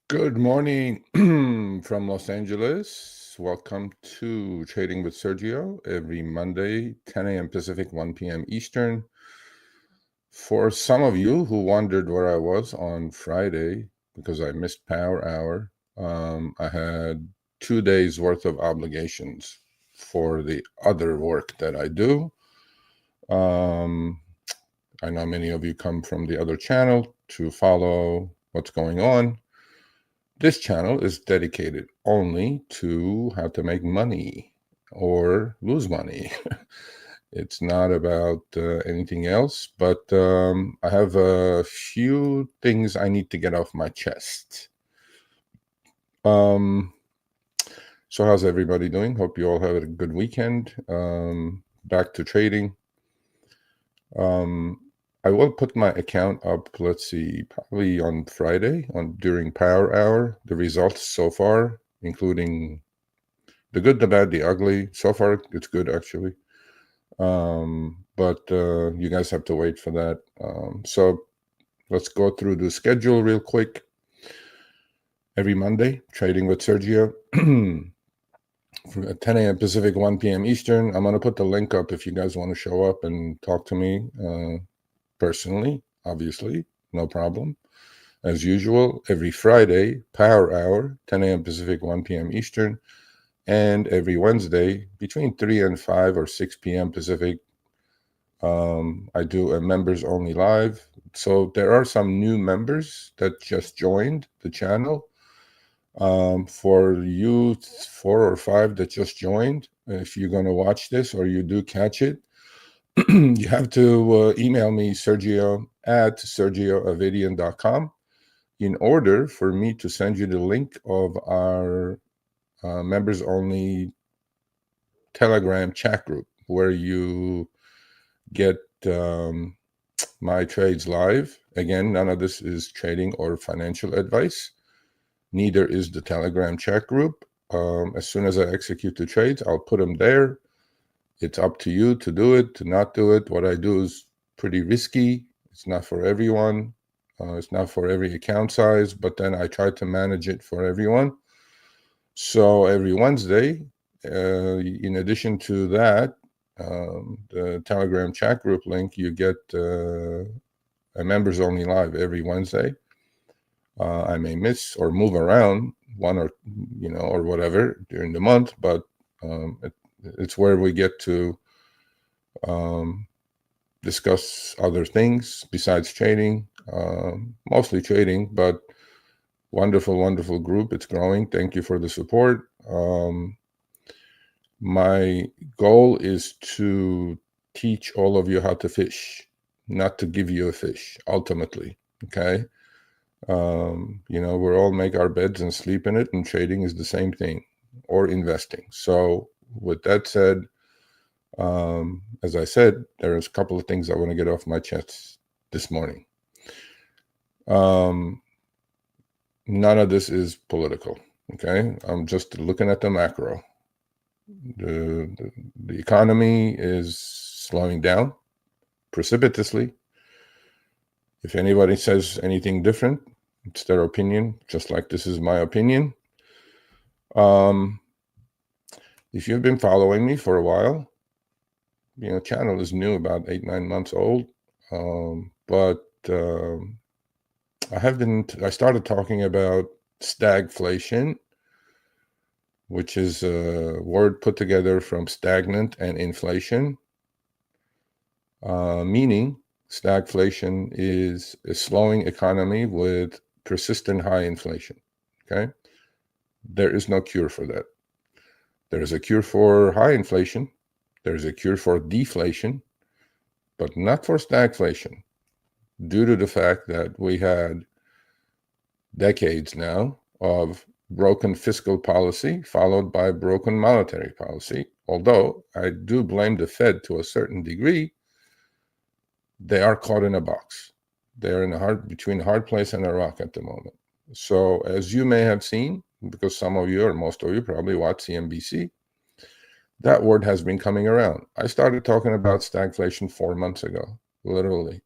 Good morning from Los Angeles. Welcome to Trading with Sergio every Monday, 10 a.m. Pacific, 1 p.m. Eastern. For some of you who wondered where I was on Friday because I missed Power Hour, I had 2 days worth of obligations for the other work that I do. I know many of you come from the other channel to follow what's going on. This channel is dedicated only to how to make money or lose money. It's not about anything else, but I have a few things I need to get off my chest. So how's everybody doing? Hope you all have a good weekend. Back to trading. I will put my account up, let's see, probably on Friday during Power Hour, the results so far, including the good, the bad, the ugly. So far, it's good, actually. But you guys have to wait for that. So let's go through the schedule real quick. Every Monday, Trading with Sergio. At 10 a.m. Pacific, 1 p.m. Eastern. I'm going to put the link up if you guys want to show up and talk to me personally, obviously, no problem. As usual, every Friday, Power Hour, 10 a.m. Pacific, 1 p.m. Eastern. And every Wednesday, between 3 and 5 or 6 p.m. Pacific, I do a members only live. So there are some new members that just joined the channel. For you 4 or 5 that just joined, if you're going to watch this or you do catch it, you have to email me, Sergio at sergioavedian.com, in order for me to send you the link of our members only Telegram chat group where you get my trades live. Again, none of this is trading or financial advice. Neither is the Telegram chat group. As soon as I execute the trades, I'll put them there. It's up to you to do it, to not do it. What I do is pretty risky. It's not for everyone. It's not for every account size, but then I try to manage it for everyone. So every Wednesday, in addition to that, the Telegram chat group link, you get a members only live every Wednesday. I may miss or move around one or whatever during the month, but it's where we get to discuss other things besides trading, mostly trading, but wonderful group. It's growing. Thank you for the support. My goal is to teach all of you how to fish, not to give you a fish, ultimately, okay? We all make our beds and sleep in it, and trading is the same thing, or investing. So with that said, as I said, there's a couple of things I want to get off my chest this morning. None of this is political, okay? I'm just looking at the macro. The economy is slowing down precipitously. If anybody says anything different, it's their opinion, just like this is my opinion. If you've been following me for a while, channel is new, about 8-9 months old, but I started talking about stagflation, which is a word put together from stagnant and inflation, meaning stagflation is a slowing economy with persistent high inflation, okay? There is no cure for that. There is a cure for high inflation. There's a cure for deflation, but not for stagflation, due to the fact that we had decades now of broken fiscal policy followed by broken monetary policy. Although I do blame the Fed to a certain degree, they are caught in a box. They're between a hard place and a rock at the moment. So as you may have seen, because some of you or most of you probably watch CNBC, that word has been coming around. I started talking about stagflation 4 months ago, literally.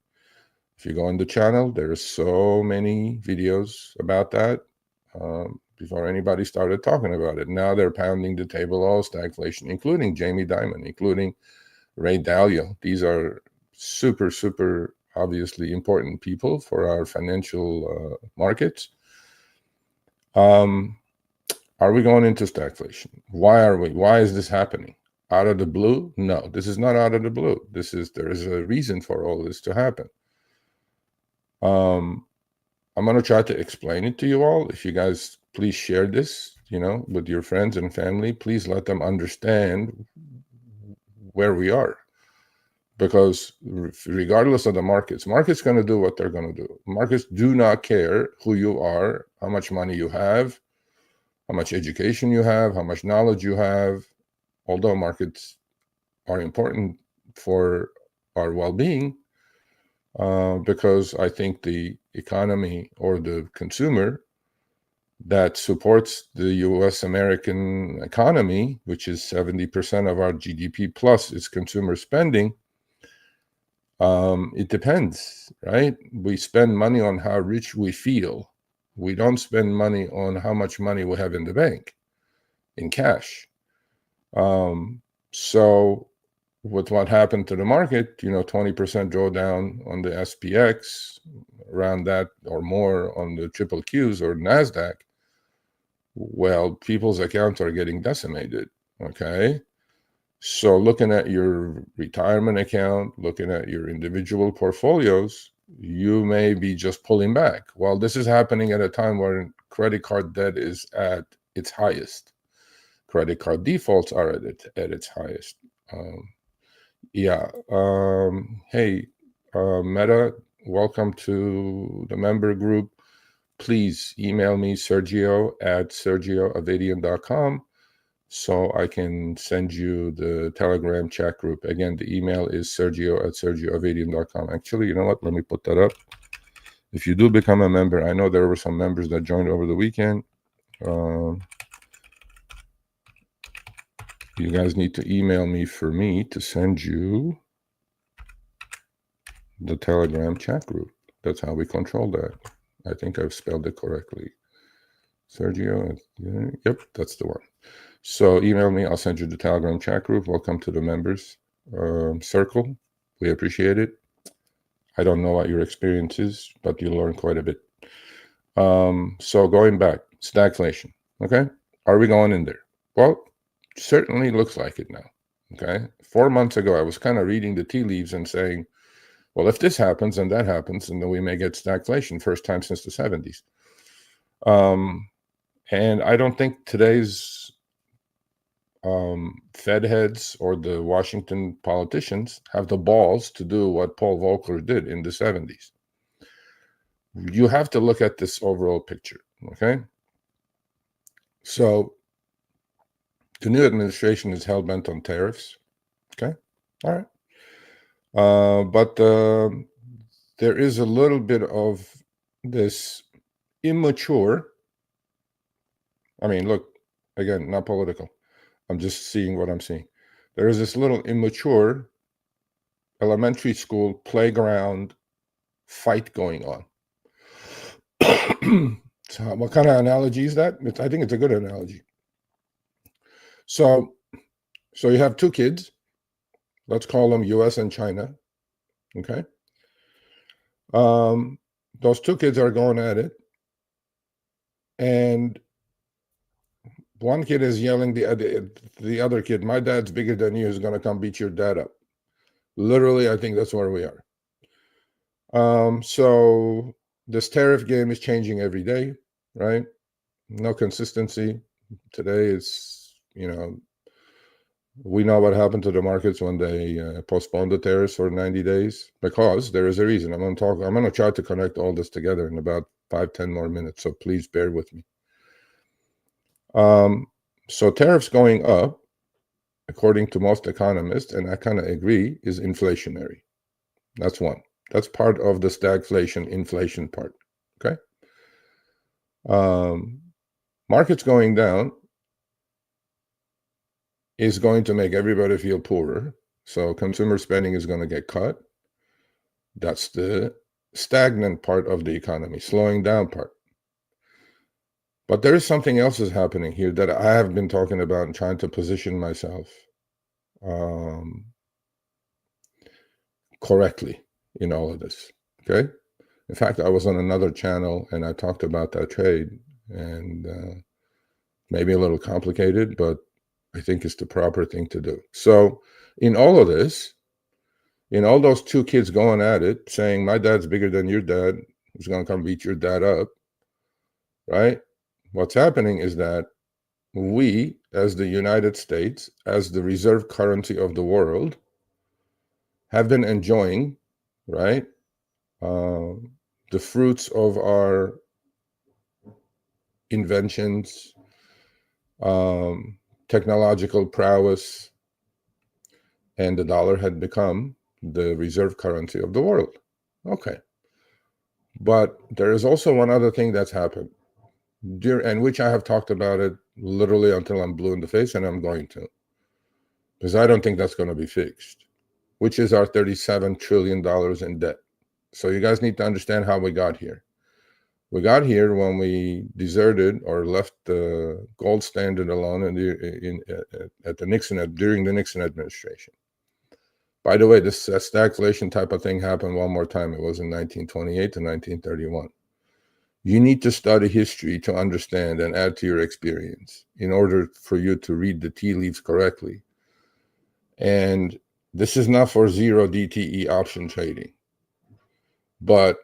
If you go on the channel, there's so many videos about that. before anybody started talking about it. Now they're pounding the table, all stagflation, including Jamie Dimon, including Ray Dalio. These are super, super obviously important people for our financial markets. Are we going into stagflation? Why are we? Why is this happening? Out of the blue? No, this is not out of the blue. There is a reason for all this to happen. I'm going to try to explain it to you all. If you guys please share this, with your friends and family, please let them understand where we are. Because regardless of the market's going to do what they're going to do. Markets do not care who you are, how much money you have, how much education you have, how much knowledge you have. Although markets are important for our well-being, because I think the economy or the consumer that supports the U.S. American economy, which is 70% of our GDP plus is consumer spending, it depends, right? We spend money on how rich we feel. We don't spend money on how much money we have in the bank, in cash. So with what happened to the market, 20% drawdown on the SPX, around that or more on the triple Qs or NASDAQ, well, people's accounts are getting decimated, okay? So looking at your retirement account, looking at your individual portfolios, you may be just pulling back. Well, this is happening at a time where credit card debt is at its highest. Credit card defaults are at its highest. Hey, Meta, welcome to the member group. Please email me, Sergio@sergioavedian.com, so I can send you the Telegram chat group. Again, the email is Sergio@sergioavedian.com. Actually, you know what? Let me put that up. If you do become a member, I know there were some members that joined over the weekend. You guys need to email me for me to send you the Telegram chat group. That's how we control that. I think I've spelled it correctly. Sergio, yep, that's the one. So email me, I'll send you the Telegram chat group. Welcome to the members circle. We appreciate it. I don't know what your experience is, but you'll learn quite a bit. So going back, stagflation, okay? Are we going in there? Well, certainly looks like it now, okay? 4 months ago, I was kind of reading the tea leaves and saying, well, if this happens and that happens, and then we may get stagflation, first time since the 70s. And I don't think today's Fed heads or the Washington politicians have the balls to do what Paul Volcker did in the 70s. You have to look at this overall picture, okay? So the new administration is hell-bent on tariffs, okay? All right. But there is a little bit of this immature, I mean, look, again, not political. I'm just seeing what I'm seeing. There is this little immature elementary school playground fight going on. So what kind of analogy is that? I think it's a good analogy. So you have two kids. Let's call them US and China. Okay. Those two kids are going at it. And one kid is yelling the other kid, my dad's bigger than you, is going to come beat your dad up. Literally, I think that's where we are. So this tariff game is changing every day, right? No consistency. Today it's, we know what happened to the markets when they postponed the tariffs for 90 days, because there is a reason. I'm going to try to connect all this together in about 5-10 more minutes. So please bear with me. So tariffs going up, according to most economists, and I kind of agree, is inflationary. That's one. That's part of the stagflation, inflation part. Okay. Markets going down is going to make everybody feel poorer. So consumer spending is going to get cut. That's the stagnant part of the economy, slowing down part. But there is something else is happening here that I have been talking about and trying to position myself correctly in all of this. Okay. In fact, I was on another channel and I talked about that trade, and maybe a little complicated, but I think it's the proper thing to do. So in all of this, in all those two kids going at it, saying my dad's bigger than your dad, who's going to come beat your dad up, right? What's happening is that we, as the United States, as the reserve currency of the world, have been enjoying, right, the fruits of our inventions, technological prowess, and the dollar had become the reserve currency of the world. Okay. But there is also one other thing that's happened, and which I have talked about it literally until I'm blue in the face, and I'm going to, because I don't think that's going to be fixed, which is our $37 trillion in debt. So you guys need to understand how we got here. We got here when we deserted or left the gold standard alone at the Nixon, during the Nixon administration. By the way, this stagflation type of thing happened one more time. It was in 1928 to 1931. You need to study history to understand and add to your experience in order for you to read the tea leaves correctly. And this is not for zero DTE option trading, but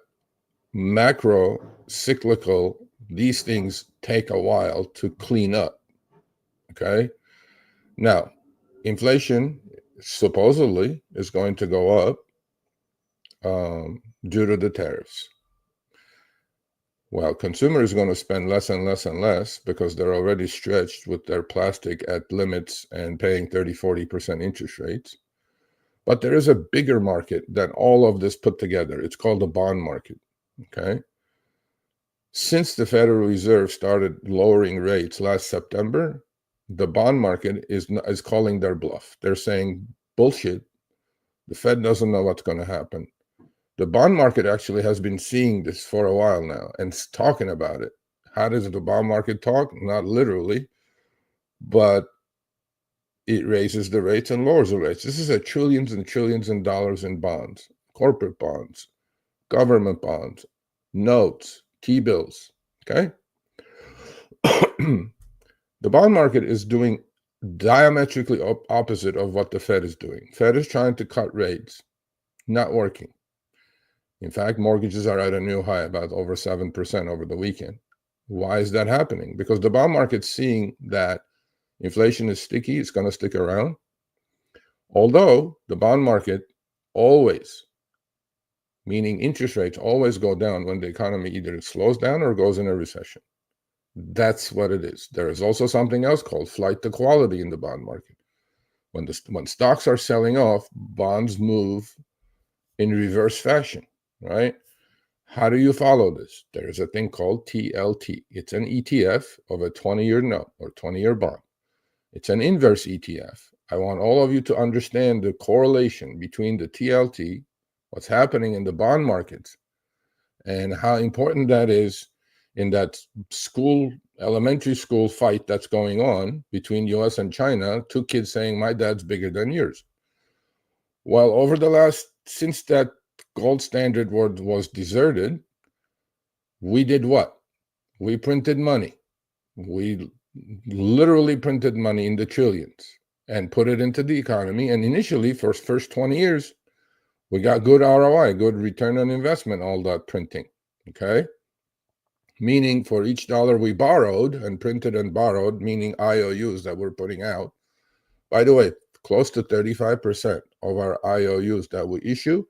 macro, cyclical, these things take a while to clean up. Okay. Now, inflation supposedly is going to go up due to the tariffs. Well, consumers are going to spend less and less and less because they're already stretched with their plastic at limits and paying 30-40% interest rates. But there is a bigger market than all of this put together. It's called the bond market. Okay. Since the Federal Reserve started lowering rates last September, the bond market is calling their bluff. They're saying, bullshit. The Fed doesn't know what's going to happen. The bond market actually has been seeing this for a while now and talking about it. How does the bond market talk? Not literally, but it raises the rates and lowers the rates. This is a trillions and trillions of dollars in bonds, corporate bonds, government bonds, notes, T-bills, okay? The bond market is doing diametrically opposite of what the Fed is doing. Fed is trying to cut rates, not working. In fact, mortgages are at a new high, about over 7% over the weekend. Why is that happening? Because the bond market's seeing that inflation is sticky, it's going to stick around. Although the bond market always, meaning interest rates always go down when the economy either slows down or goes in a recession. That's what it is. There is also something else called flight to quality in the bond market. When stocks are selling off, bonds move in reverse fashion, right? How do you follow this? There's a thing called TLT. It's an ETF of a 20-year note or 20-year bond. It's an inverse ETF. I want all of you to understand the correlation between the TLT, what's happening in the bond markets, and how important that is in that elementary school fight that's going on between US and China, two kids saying, my dad's bigger than yours. Well, since that gold standard was deserted, we did what? We printed money. We literally printed money in the trillions and put it into the economy. And initially, for the first 20 years, we got good ROI, good return on investment, all that printing, okay? Meaning for each dollar we borrowed and printed and borrowed, meaning IOUs that we're putting out. By the way, close to 35% of our IOUs that we issue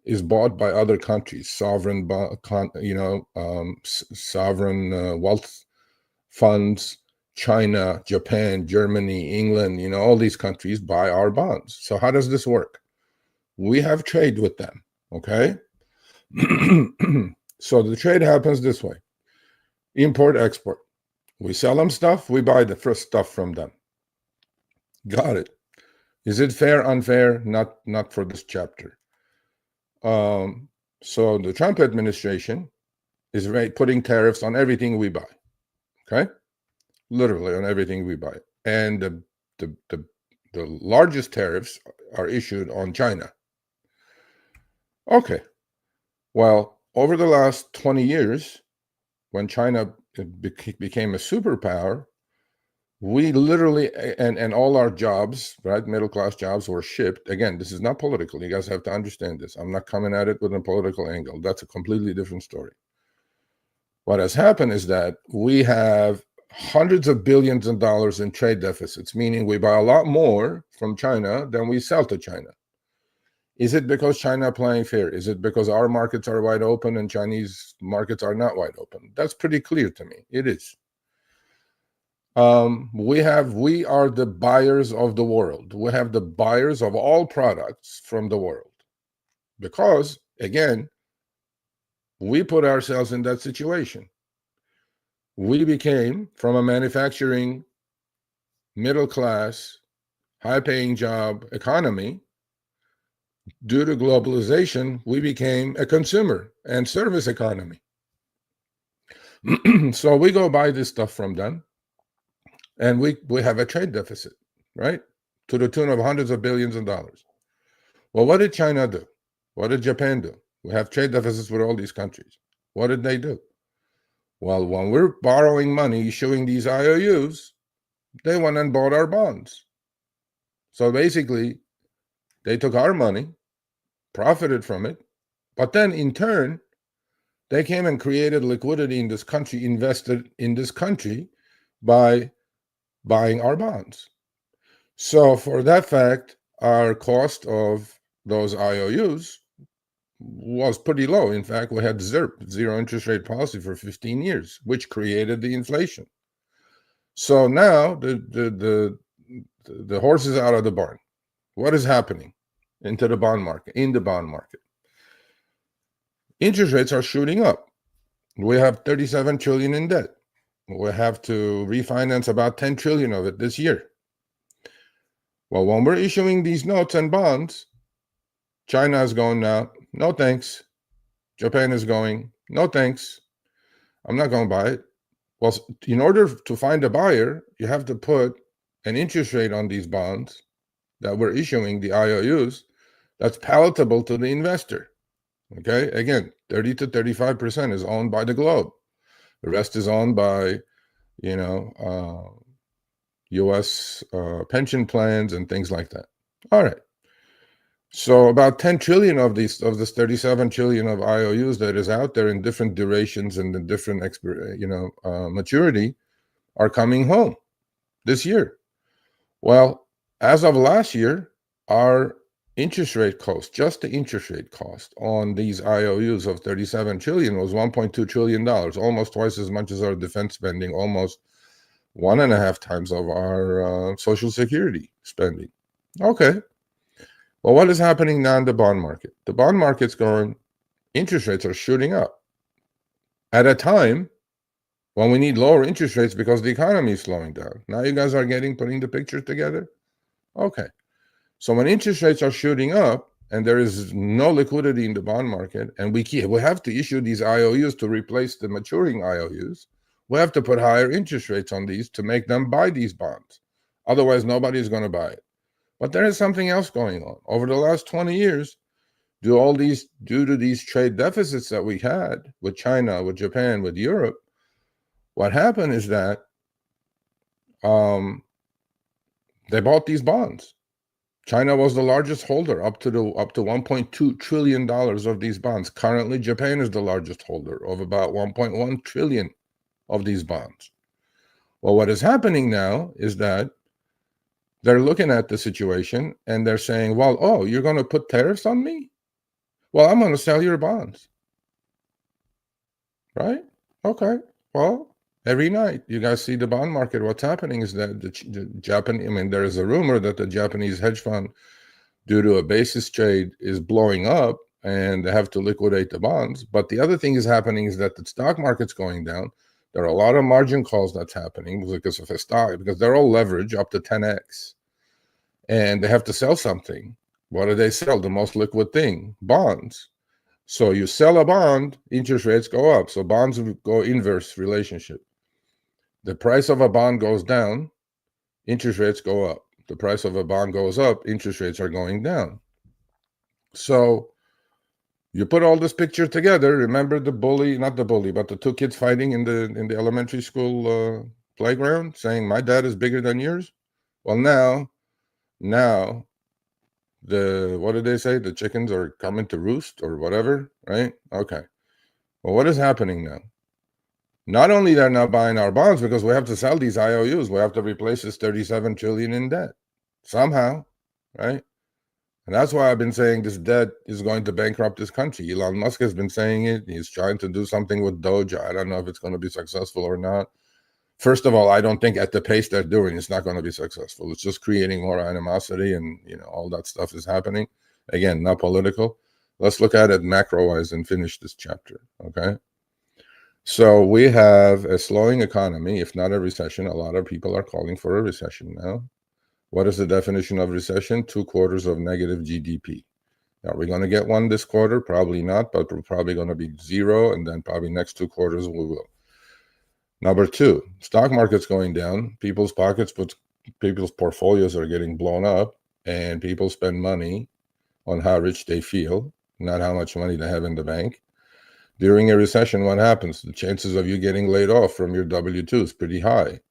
is bought by other countries, sovereign wealth funds, China, Japan, Germany, England, all these countries buy our bonds. So how does this work? We have trade with them, okay? So the trade happens this way. Import, export. We sell them stuff, we buy the first stuff from them. Got it. Is it fair, unfair? Not for this chapter. So the Trump administration is putting tariffs on everything we buy. Okay, literally on everything we buy, and the largest tariffs are issued on China. Okay, well, over the last 20 years, when China became a superpower, we literally, and all our jobs, right, middle-class jobs, were shipped. Again, this is not political. You guys have to understand this. I'm not coming at it with a political angle. That's a completely different story. What has happened is that we have hundreds of billions of dollars in trade deficits, meaning we buy a lot more from China than we sell to China. Is it because China playing fair? Is it because our markets are wide open and Chinese markets are not wide open? That's pretty clear to me. It is. We are the buyers of the world. We have the buyers of all products from the world, because again, we put ourselves in that situation. We became, from a manufacturing, middle class, high paying job economy, due to globalization, we became a consumer and service economy. So we go buy this stuff from them, and we have a trade deficit, right, to the tune of hundreds of billions of dollars. Well, what did China do? What did Japan do? We have trade deficits with all these countries. What did they do? Well, when we're borrowing money, issuing these IOUs, they went and bought our bonds. So basically, they took our money, profited from it, but then in turn, they came and created liquidity in this country, invested in this country by buying our bonds. So for that fact, our cost of those IOUs was pretty low. In fact, we had zero interest rate policy for 15 years, which created the inflation. So now the horse is out of the barn. What is happening into the bond market? In the bond market, interest rates are shooting up. We have 37 trillion in debt. We have to refinance about 10 trillion of it this year. Well, when we're issuing these notes and bonds, China is going now, no thanks. Japan is going, no thanks. I'm not going to buy it. Well, in order to find a buyer, you have to put an interest rate on these bonds that we're issuing, the IOUs, that's palatable to the investor. Okay, again, 30 to 35% is owned by the globe. The rest is owned by, U.S. Pension plans and things like that. All right. So about 10 trillion of this 37 trillion of IOUs that is out there in different durations and in different maturity are coming home this year. Well, as of last year, our interest rate cost, just the interest rate cost on these IOUs of 37 trillion was $1.2 trillion, almost twice as much as our defense spending, almost 1.5 times of our Social Security spending. Okay. Well, what is happening now in the bond market? The bond market's going, interest rates are shooting up at a time when we need lower interest rates because the economy is slowing down. Now you guys are putting the picture together? Okay. So when interest rates are shooting up and there is no liquidity in the bond market, and we have to issue these IOUs to replace the maturing IOUs, we have to put higher interest rates on these to make them buy these bonds. Otherwise, nobody's going to buy it. But there is something else going on. Over the last 20 years, due to these trade deficits that we had with China, with Japan, with Europe, what happened is that they bought these bonds. China was the largest holder, up to $1.2 trillion of these bonds. Currently, Japan is the largest holder of about 1.1 trillion of these bonds. Well, what is happening now is that they're looking at the situation and they're saying, well, oh, you're going to put tariffs on me? Well, I'm going to sell your bonds. Right? Okay. Well, every night you guys see the bond market. What's happening is that the Japanese, there is a rumor that the Japanese hedge fund, due to a basis trade, is blowing up and they have to liquidate the bonds. But the other thing is happening is that the stock market's going down. There are a lot of margin calls that's happening because of a stock, because they're all leverage up to 10x. And they have to sell something. What do they sell? The most liquid thing, bonds. So you sell a bond, interest rates go up. So bonds go inverse relationship. The price of a bond goes down, interest rates go up. The price of a bond goes up, interest rates are going down. So you put all this picture together. Remember the bully, not the bully, but the two kids fighting in the elementary school playground, saying my dad is bigger than yours? Well, now what did they say? The chickens are coming to roost or whatever, right? Okay. Well, what is happening now? Not only they're not buying our bonds because we have to sell these IOUs, we have to replace this 37 trillion in debt somehow, right? And that's why I've been saying this debt is going to bankrupt this country. Elon Musk has been saying it. He's trying to do something with Doge. I don't know if it's going to be successful or not. First of all, I don't think at the pace they're doing, it's not going to be successful. It's just creating more animosity, and all that stuff is happening. Again, not political. Let's look at it macro-wise and finish this chapter, okay? So we have a slowing economy, if not a recession. A lot of people are calling for a recession now. What is the definition of recession? 2 quarters of negative GDP. Are we going to get one this quarter? Probably not, but we're probably going to be 0, and then probably next 2 quarters we will. Number 2, stock market's going down. People's pockets, people's portfolios are getting blown up, and people spend money on how rich they feel, not how much money they have in the bank. During a recession, what happens? The chances of you getting laid off from your W-2 is pretty high.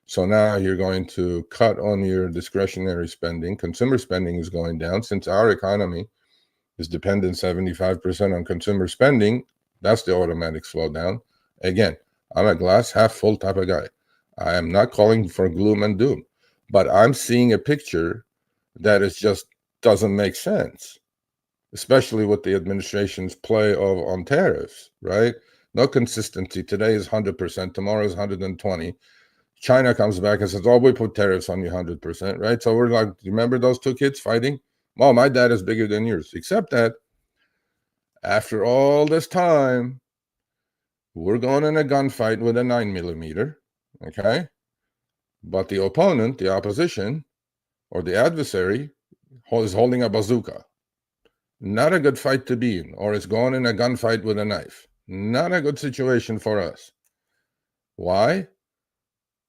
So now you're going to cut on your discretionary spending. Consumer spending is going down. Since our economy is dependent 75% on consumer spending, that's the automatic slowdown. Again, I'm a glass half full type of guy. I am not calling for gloom and doom, but I'm seeing a picture that is just doesn't make sense, especially with the administration's play on tariffs, right? No consistency. Today is 100%, tomorrow is 120. China comes back and says, oh, we put tariffs on you 100%, right? So we're like, remember those two kids fighting? Well, my dad is bigger than yours. Except that after all this time, we're going in a gunfight with a 9mm, okay? But the opponent, the opposition, or the adversary is holding a bazooka. Not a good fight to be in, or it's going in a gunfight with a knife. Not a good situation for us. Why?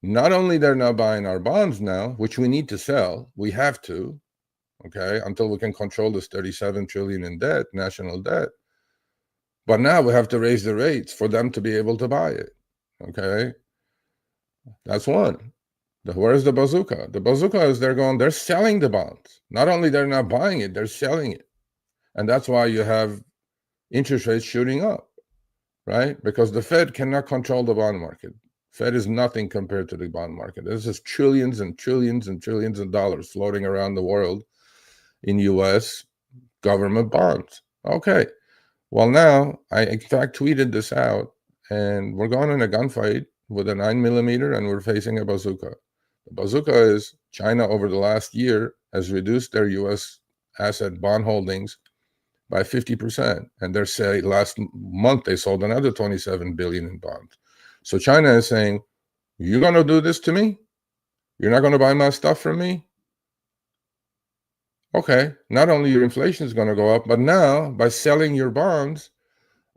Not only they're not buying our bonds now, which we need to sell, we have to, okay, until we can control this 37 trillion in debt, national debt. But now we have to raise the rates for them to be able to buy it, okay? That's one. Where's the bazooka? The bazooka is they're selling the bonds. Not only they're not buying it, they're selling it. And that's why you have interest rates shooting up, right? Because the Fed cannot control the bond market. Fed is nothing compared to the bond market. There's just trillions and trillions and trillions of dollars floating around the world in U.S. government bonds. Okay. Well, now, I in fact tweeted this out, and we're going in a gunfight with a 9mm, and we're facing a bazooka. The bazooka is China over the last year has reduced their U.S. asset bond holdings by 50%. And they're saying last month they sold another 27 billion in bonds. So China is saying, you're going to do this to me? You're not going to buy my stuff from me? Okay, not only your inflation is going to go up, but now by selling your bonds,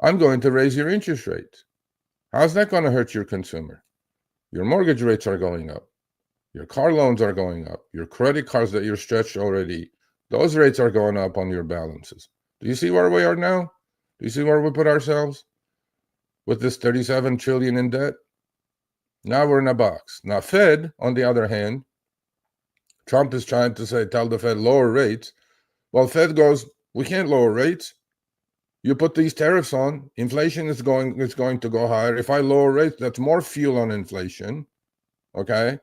I'm going to raise your interest rates. How's that going to hurt your consumer? Your mortgage rates are going up. Your car loans are going up. Your credit cards that you're stretched already, those rates are going up on your balances. Do you see where we are now? Do you see where we put ourselves with this 37 trillion in debt? Now we're in a box. Now Fed, on the other hand, Trump is trying to tell the Fed lower rates. Well, Fed goes, we can't lower rates. You put these tariffs on, inflation is going to go higher. If I lower rates, that's more fuel on inflation. Okay?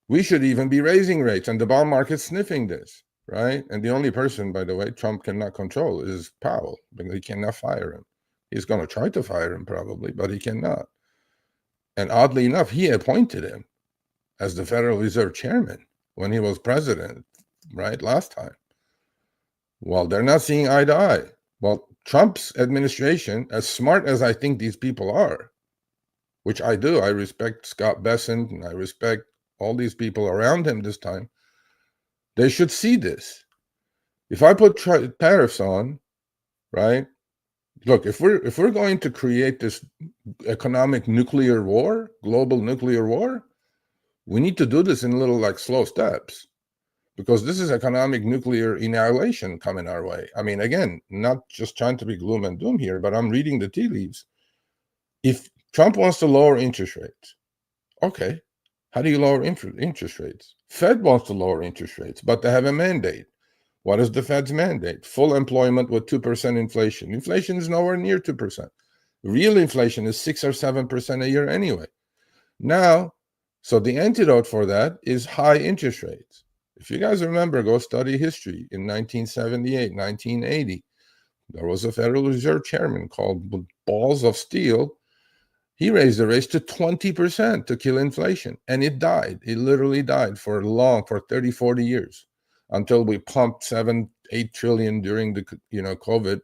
We should even be raising rates, and the bond market's sniffing this, right? And the only person, by the way, Trump cannot control is Powell, because he cannot fire him. He's going to try to fire him probably, but he cannot. And oddly enough, he appointed him as the Federal Reserve Chairman when he was president, right, last time. Well, they're not seeing eye to eye. Well, Trump's administration, as smart as I think these people are, which I do, I respect Scott Bessent, and I respect all these people around him this time, they should see this. If I put tariffs on, right, Look, if we're going to create this economic nuclear war, global nuclear war, we need to do this in little like slow steps, because this is economic nuclear annihilation coming our way. I mean, again, not just trying to be gloom and doom here, but I'm reading the tea leaves. If Trump wants to lower interest rates, okay, how do you lower interest rates? Fed wants to lower interest rates, but they have a mandate. What is the Fed's mandate? Full employment with 2% inflation. Inflation is nowhere near 2%. Real inflation is 6 or 7% a year anyway. Now, so the antidote for that is high interest rates. If you guys remember, go study history. In 1978, 1980, there was a Federal Reserve chairman called Balls of Steel. He raised the rates to 20% to kill inflation, and it died. It literally died for 30, 40 years, until we pumped 7-8 trillion during the COVID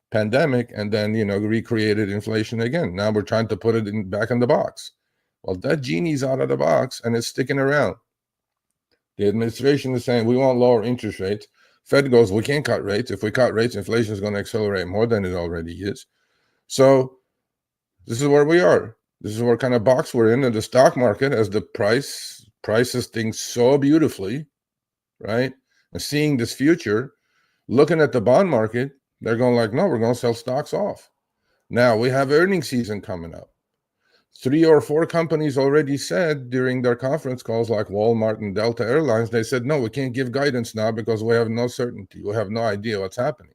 pandemic, and then recreated inflation again. Now we're trying to put it back in the box. Well, that genie's out of the box and it's sticking around. The administration is saying we want lower interest rates. Fed goes, we can't cut rates. If we cut rates, inflation is going to accelerate more than it already is. So this is where we are. This is what kind of box we're in the stock market, as the prices things so beautifully, right? And seeing this future, looking at the bond market, they're going like, no, we're going to sell stocks off. Now we have earnings season coming up. 3 or 4 companies already said during their conference calls, like Walmart and Delta Airlines, they said, no, we can't give guidance now because we have no certainty. We have no idea what's happening.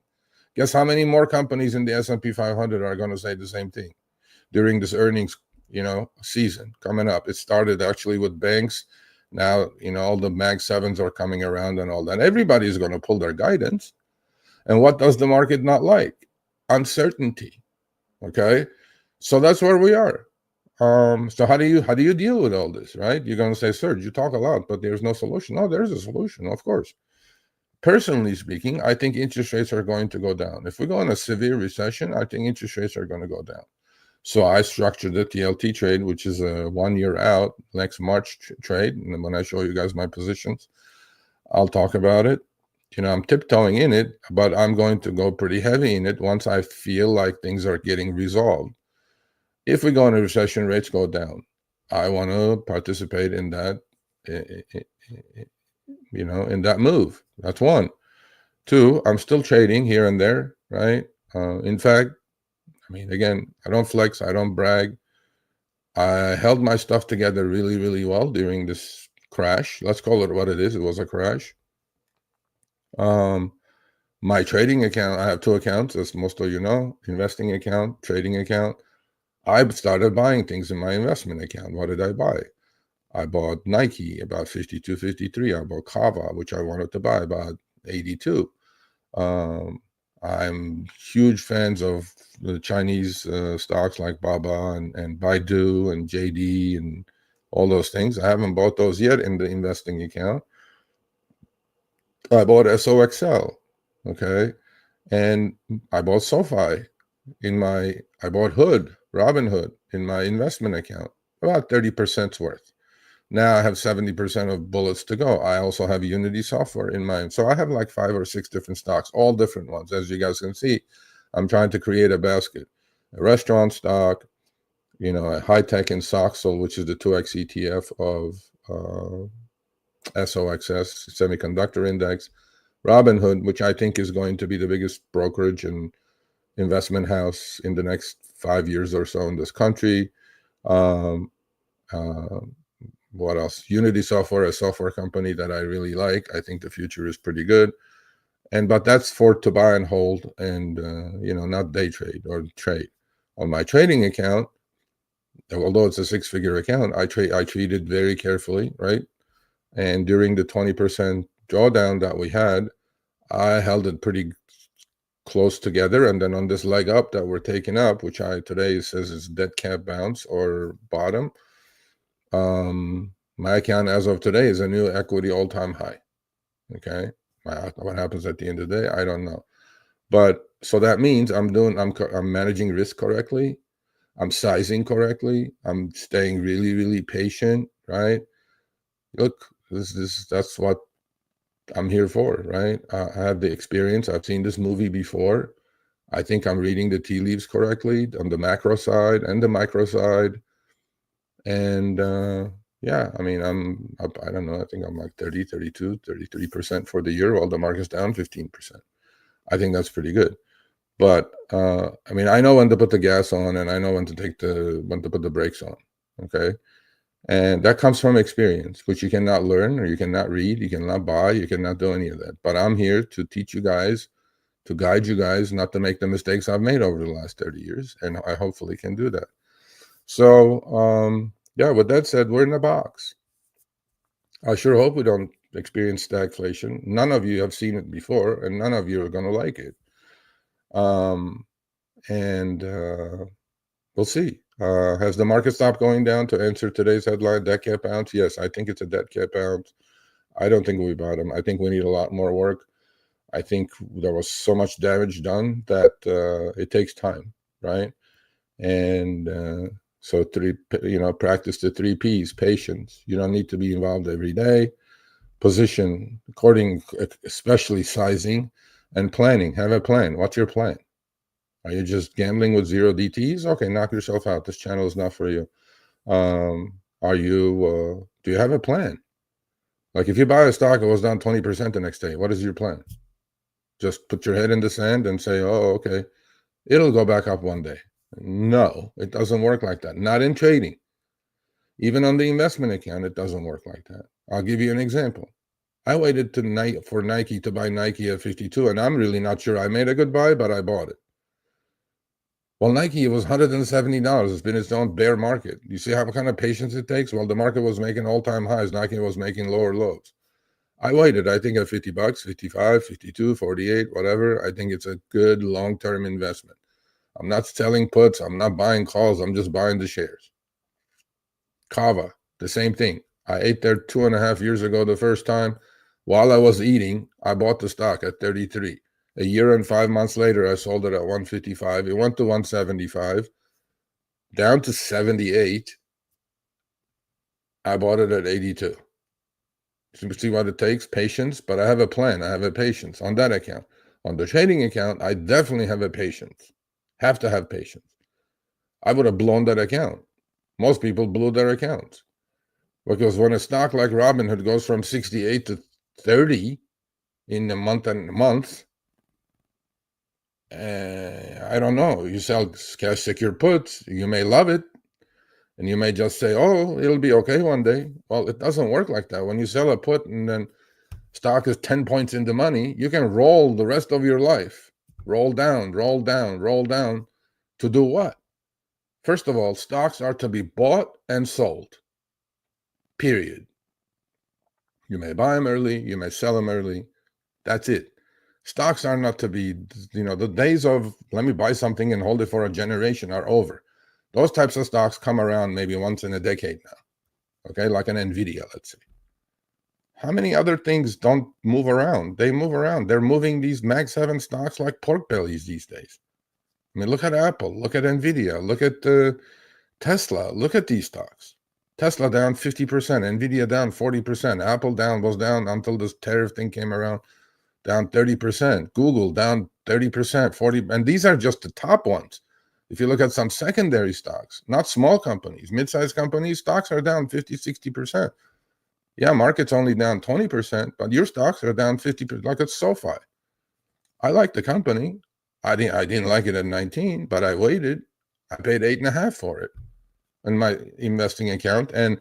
Guess how many more companies in the S&P 500 are going to say the same thing during this earnings, season coming up? It started actually with banks. Now, all the Mag 7s are coming around and all that. Everybody is going to pull their guidance. And what does the market not like? Uncertainty. Okay. So that's where we are. So how do you deal with all this, right? You're going to say, Serge, you talk a lot, but there's no solution. No, there's a solution, of course. Personally speaking, I think interest rates are going to go down. If we go in a severe recession, I think interest rates are going to go down. So I structured the TLT trade, which is a 1 year out, next March trade. And when I show you guys my positions, I'll talk about it. I'm tiptoeing in it, but I'm going to go pretty heavy in it once I feel like things are getting resolved. If we go into recession, rates go down. I want to participate in that, in that move. That's one. 2, I'm still trading here and there, right? In fact, again, I don't flex, I don't brag. I held my stuff together really, really well during this crash. Let's call it what it is. It was a crash. My trading account, I have 2 accounts, as most of you know, investing account, trading account. I started buying things in my investment account. What did I buy? I bought Nike about 52, 53. I bought Kava, which I wanted to buy, about 82. I'm huge fans of the Chinese stocks like Baba and Baidu and JD and all those things. I haven't bought those yet in the investing account. I bought SOXL, okay? And I bought SoFi I bought Robinhood in my investment account, about 30% worth. Now I have 70% of bullets to go. I also have Unity Software in mine. So I have like 5 or 6 different stocks, all different ones. As you guys can see, I'm trying to create a basket. A restaurant stock, a high-tech in Soxel, which is the 2X ETF of SOXS, Semiconductor Index. Robinhood, which I think is going to be the biggest brokerage and investment house in the next 5 years or so in this country. What else? Unity Software, a software company that I really like. I think the future is pretty good. But that's for to buy and hold and, not day trade or trade. On my trading account, although it's a 6-figure account, I treat it very carefully, right? And during the 20% drawdown that we had, I held it pretty close together. And then on this leg up that we're taking up, which today says is dead cat bounce or bottom, my account as of today is a new equity all-time high. Okay, what happens at the end of the day, I don't know. But so that means I'm managing risk correctly. I'm sizing correctly. I'm staying really, really patient, right? Look, that's what I'm here for, right? I have the experience. I've seen this movie before. I think I'm reading the tea leaves correctly on the macro side and the micro side. And yeah, I mean, I'm up, I don't know, I think I'm like 30, 32, 33% for the year while the market's down 15%. I think that's pretty good. But I mean, I know when to put the gas on, and I know when to put the brakes on. Okay. And that comes from experience, which you cannot learn, or you cannot read, you cannot buy, you cannot do any of that. But I'm here to teach you guys, to guide you guys not to make the mistakes I've made over the last 30 years. And I hopefully can do that. So, yeah, with that said, we're in a box. I sure hope we don't experience stagflation. None of you have seen it before, and none of you are going to like it. And we'll see. Has the market stopped going down? To answer today's headline, dead cat bounce? Yes, I think it's a dead cat bounce. I don't think we bottom. I think we need a lot more work. I think there was so much damage done that it takes time, right? And so practice the 3 P's: patience. You don't need to be involved every day. Position, especially sizing, and planning. Have a plan. What's your plan? Are you just gambling with 0 DTs? Okay, knock yourself out. This channel is not for you. Do you have a plan? Like if you buy a stock, it was down 20% the next day. What is your plan? Just put your head in the sand and say, oh, okay, it'll go back up one day. No, it doesn't work like that. Not in trading. Even on the investment account, it doesn't work like that. I'll give you an example. I waited for Nike to buy Nike at 52, and I'm really not sure I made a good buy, but I bought it. Well, Nike, it was $170. It's been its own bear market. You see how kind of patience it takes? Well, the market was making all-time highs. Nike was making lower lows. I waited, I think, at $50, 55, 52, 48, whatever. I think it's a good long-term investment. I'm not selling puts. I'm not buying calls. I'm just buying the shares. Kava, the same thing. I ate there 2.5 years ago the first time. While I was eating, I bought the stock at 33. A year and 5 months later, I sold it at 155. It went to 175, down to 78. I bought it at 82. See what it takes? Patience, but I have a plan. I have a patience on that account. On the trading account, I definitely have a patience. Have to have patience. I would have blown that account. Most people blew their accounts. Because when a stock like Robinhood goes from 68 to 30 in a month, I don't know. You sell cash secure puts, you may love it, and you may just say, oh, it'll be okay one day. Well, it doesn't work like that. When you sell a put and then stock is 10 points in the money, you can roll the rest of your life. Roll down, roll down, roll down. To do what? First of all, stocks are to be bought and sold. Period. You may buy them early, you may sell them early. That's it. Stocks are not to be, the days of let me buy something and hold it for a generation are over. Those types of stocks come around maybe once in a decade now. Okay, like an Nvidia, let's say. How many other things don't move around? They move around. They're moving these Mag 7 stocks like pork bellies these days. I mean, look at Apple, look at Nvidia, look at Tesla, look at these stocks. Tesla down 50%, Nvidia down 40%, Apple was down until this tariff thing came around, down 30%, Google down 30%, 40%, and these are just the top ones. If you look at some secondary stocks, not small companies, mid-sized companies, stocks are down 50, 60%. Yeah, market's only down 20%, but your stocks are down 50%, like it's SoFi. I like the company. I didn't like it at 19, but I waited. I paid 8.5 for it in my investing account. And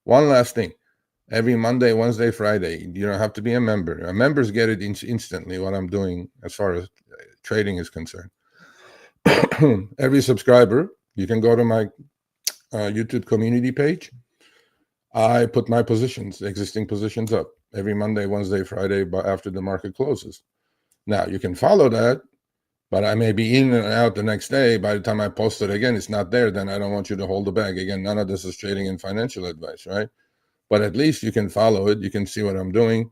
one last thing. Every Monday, Wednesday, Friday, you don't have to be a member. Members get it instantly, what I'm doing as far as trading is concerned. Every subscriber, you can go to my YouTube community page. I put my existing positions up every Monday, Wednesday, Friday, after the market closes. Now, you can follow that, but I may be in and out the next day. By the time I post it again, it's not there. Then I don't want you to hold the bag. Again, none of this is trading and financial advice, right? But at least you can follow it. You can see what I'm doing.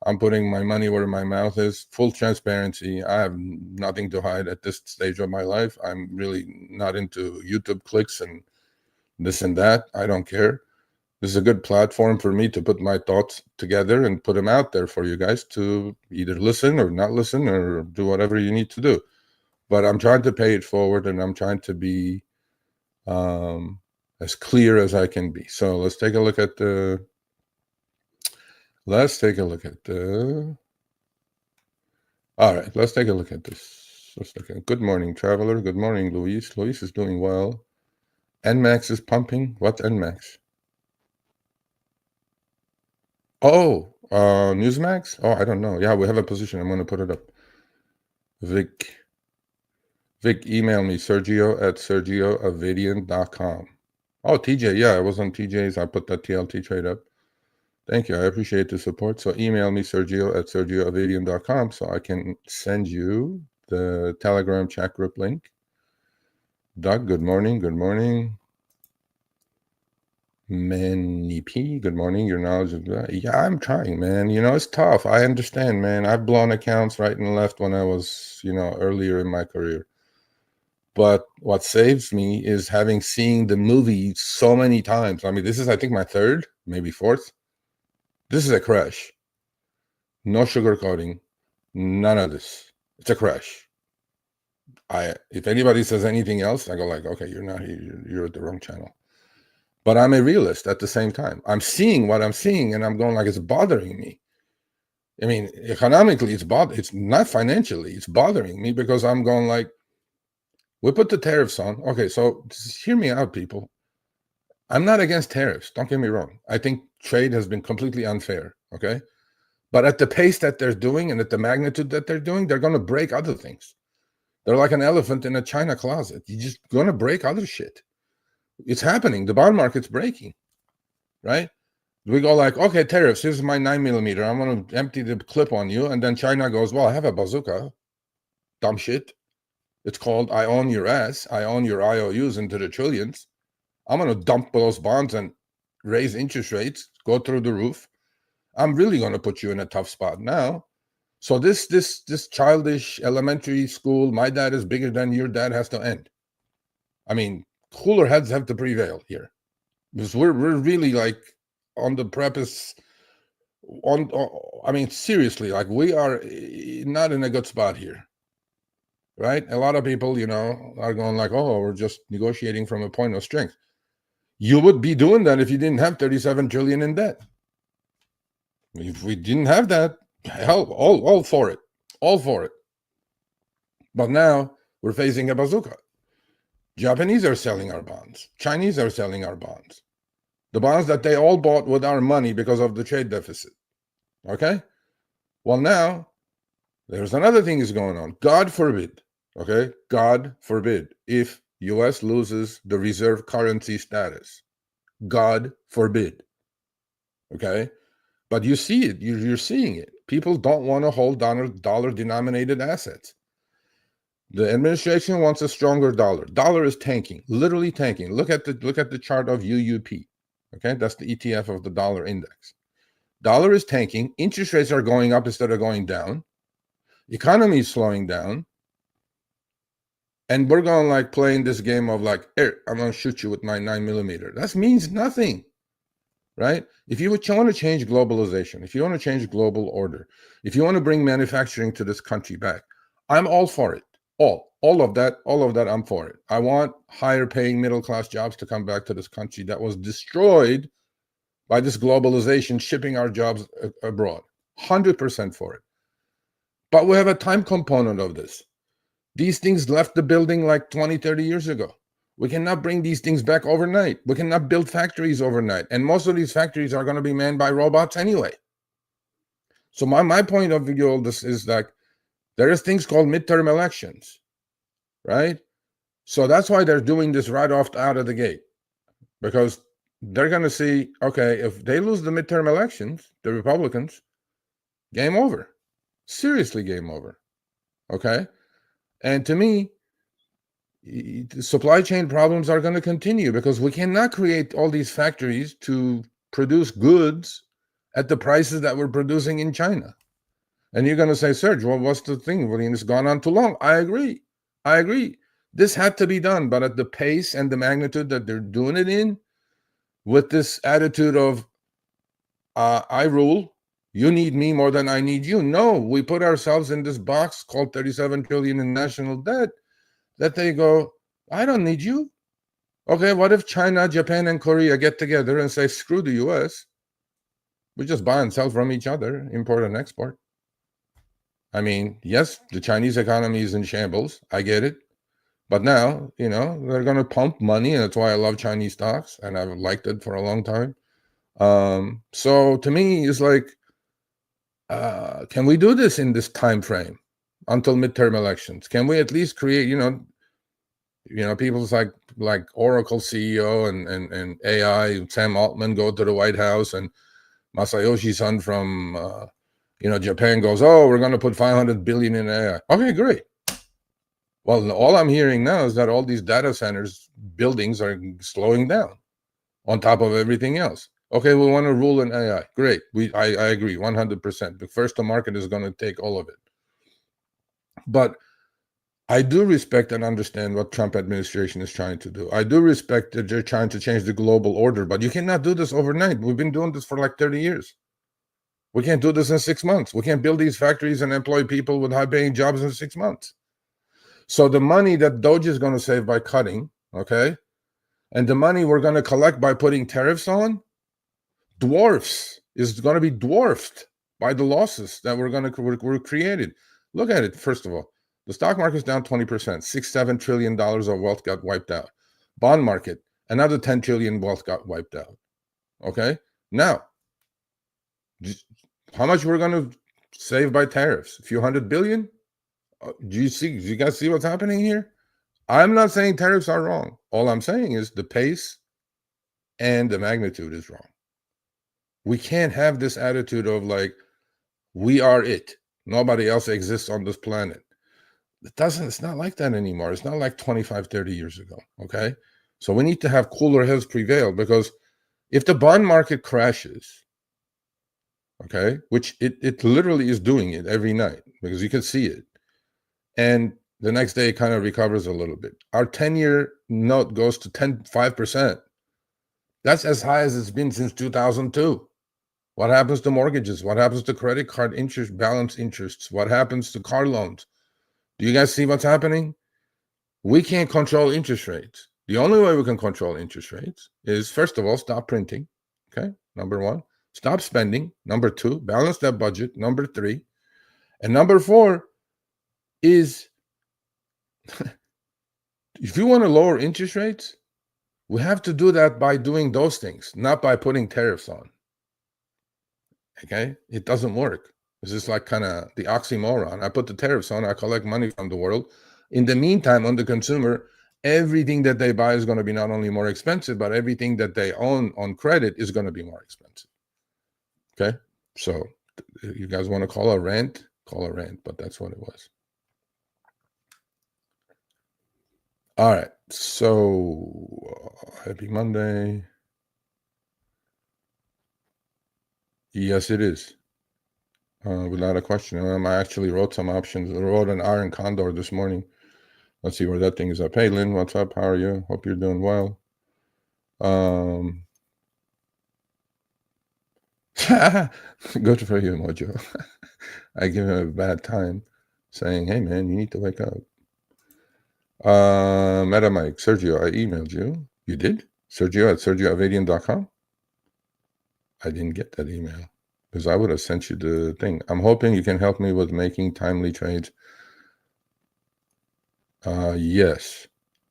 I'm putting my money where my mouth is. Full transparency. I have nothing to hide at this stage of my life. I'm really not into YouTube clicks and this and that. I don't care. This is a good platform for me to put my thoughts together and put them out there for you guys to either listen or not listen or do whatever you need to do. But I'm trying to pay it forward, and I'm trying to be as clear as I can be. So let's take a look at the. All right, let's take a look at this. Let's look at. Good morning, traveler. Good morning, Luis. Luis is doing well. NMAX is pumping. What NMAX? Oh, Newsmax? Oh, I don't know. Yeah, we have a position. I'm going to put it up. Vic, email me, Sergio at sergioavedian.com. Oh, TJ. Yeah, I was on TJ's. I put that TLT trade up. Thank you. I appreciate the support. So email me, Sergio at sergioavedian.com, so I can send you the Telegram chat group link. Doug, good morning. Good morning. Manny P, good morning. Your knowledge of that. Yeah, I'm trying, man. You know, it's tough. I understand, man. I've blown accounts right and left when I was, earlier in my career. But what saves me is having seen the movie so many times. I mean, this is, I think, my third, maybe fourth. This is a crash. No sugarcoating. None of this. It's a crash. If anybody says anything else, I go like, okay, you're not here. You're at the wrong channel. But I'm a realist at the same time. I'm seeing what I'm seeing, and I'm going like, it's bothering me. I mean, economically, it's not financially. It's bothering me because I'm going like, we put the tariffs on. Okay, so hear me out, people. I'm not against tariffs. Don't get me wrong. I think trade has been completely unfair, okay? But at the pace that they're doing and at the magnitude that they're doing, they're going to break other things. They're like an elephant in a china closet. You're just going to break other shit. It's happening. The bond market's breaking, right? We go like, okay, tariffs, here's my 9mm. I'm going to empty the clip on you. And then China goes, well, I have a bazooka. Dumb shit. It's called, I own your ass. I own your IOUs into the trillions. I'm going to dump those bonds and raise interest rates, go through the roof. I'm really going to put you in a tough spot now. So this childish elementary school, my dad is bigger than your dad, has to end. I mean, cooler heads have to prevail here. Because we're really like on the preface, I mean, seriously, like we are not in a good spot here, right? A lot of people, are going like, oh, we're just negotiating from a point of strength. You would be doing that if you didn't have 37 trillion in debt. If we didn't have that, hell, all for it. All for it. But now we're facing a bazooka. Japanese are selling our bonds. Chinese are selling our bonds. The bonds that they all bought with our money because of the trade deficit. Okay? Well, now, there's another thing is going on. God forbid, okay? God forbid, if U.S. loses the reserve currency status. God forbid. Okay? But you see it. You're seeing it. People don't want to hold dollar-denominated assets. The administration wants a stronger dollar. Dollar is tanking, literally tanking. Look at the chart of UUP. Okay, that's the ETF of the dollar index. Dollar is tanking. Interest rates are going up instead of going down. Economy is slowing down. And we're going like playing this game of like, I'm going to shoot you with my 9mm. That means nothing, right? If you want to change globalization, if you want to change global order, if you want to bring manufacturing to this country back, I'm all for it. All of that, I'm for it. I want higher paying middle-class jobs to come back to this country that was destroyed by this globalization, shipping our jobs abroad. 100% for it. But we have a time component of this. These things left the building like 20, 30 years ago. We cannot bring these things back overnight. We cannot build factories overnight. And most of these factories are going to be manned by robots anyway. So my point of view of this is like, there is things called midterm elections, right? So that's why they're doing this right out of the gate, because they're going to see, okay, if they lose the midterm elections, the Republicans, game over. Seriously, game over. Okay? And to me, the supply chain problems are going to continue because we cannot create all these factories to produce goods at the prices that we're producing in China. And you're going to say, Serge, well, what's the thing? Well, it's gone on too long. I agree. This had to be done, but at the pace and the magnitude that they're doing it in, with this attitude of, I rule, you need me more than I need you. No, we put ourselves in this box called 37 trillion in national debt, that they go, I don't need you. Okay, what if China, Japan, and Korea get together and say, screw the US? We just buy and sell from each other, import and export. I mean, yes, the Chinese economy is in shambles. I get it. But now, they're going to pump money, and that's why I love Chinese stocks, and I've liked it for a long time. So to me, it's like, can we do this in this time frame until midterm elections? Can we at least create, people's like Oracle CEO and AI, Sam Altman, go to the White House, and Masayoshi Son from Japan goes, oh, we're going to put 500 billion in AI. Okay, great. Well, all I'm hearing now is that all these data centers buildings are slowing down on top of everything else. Okay, we want to rule in AI. Great. I agree 100%. The first to market is going to take all of it. But I do respect and understand what Trump administration is trying to do. I do respect that they're trying to change the global order, but you cannot do this overnight. We've been doing this for like 30 years. We can't do this in 6 months. We can't build these factories and employ people with high-paying jobs in 6 months. So the money that Doge is going to save by cutting, okay, and the money we're going to collect by putting tariffs on, is going to be dwarfed by the losses that we're created. Look at it. First of all, the stock market is down 20%. $6-7 trillion of wealth got wiped out. Bond market, another 10 trillion wealth got wiped out. Okay, now, how much we're going to save by tariffs? A few hundred billion. Do you guys see what's happening here? I'm not saying tariffs are wrong. All I'm saying is the pace and the magnitude is wrong. We can't have this attitude of like, we are it. Nobody else exists on this planet. It's not like that anymore. It's not like 25, 30 years ago. Okay. So we need to have cooler heads prevail, because if the bond market crashes, okay, which it literally is doing it every night, because you can see it, and the next day it kind of recovers a little bit. Our 10-year note goes to 5%. That's as high as it's been since 2002. What happens to mortgages? What happens to credit card interest, balance interests? What happens to car loans? Do you guys see what's happening? We can't control interest rates. The only way we can control interest rates is, first of all, stop printing. Okay, number one. Stop spending. Number two, balance that budget. Number three. And number four is, if you want to lower interest rates, we have to do that by doing those things, not by putting tariffs on. Okay, it doesn't work. It's just like kind of the oxymoron. I put the tariffs on, I collect money from the world. In the meantime, on the consumer, everything that they buy is going to be not only more expensive, but everything that they own on credit is going to be more expensive. Okay, so you guys want to call a rant? Call a rant, but that's what it was. All right, so happy Monday. Yes, it is. Without a question. I actually wrote some options. I wrote an iron condor this morning. Let's see where that thing is up. Hey, Lynn, what's up? How are you? Hope you're doing well. Good for you, Mojo. I give him a bad time saying, hey, man, you need to wake up. Meta Mike, Sergio, I emailed you. You did? Sergio at sergioavedian.com? I didn't get that email, because I would have sent you the thing. I'm hoping you can help me with making timely trades. Yes.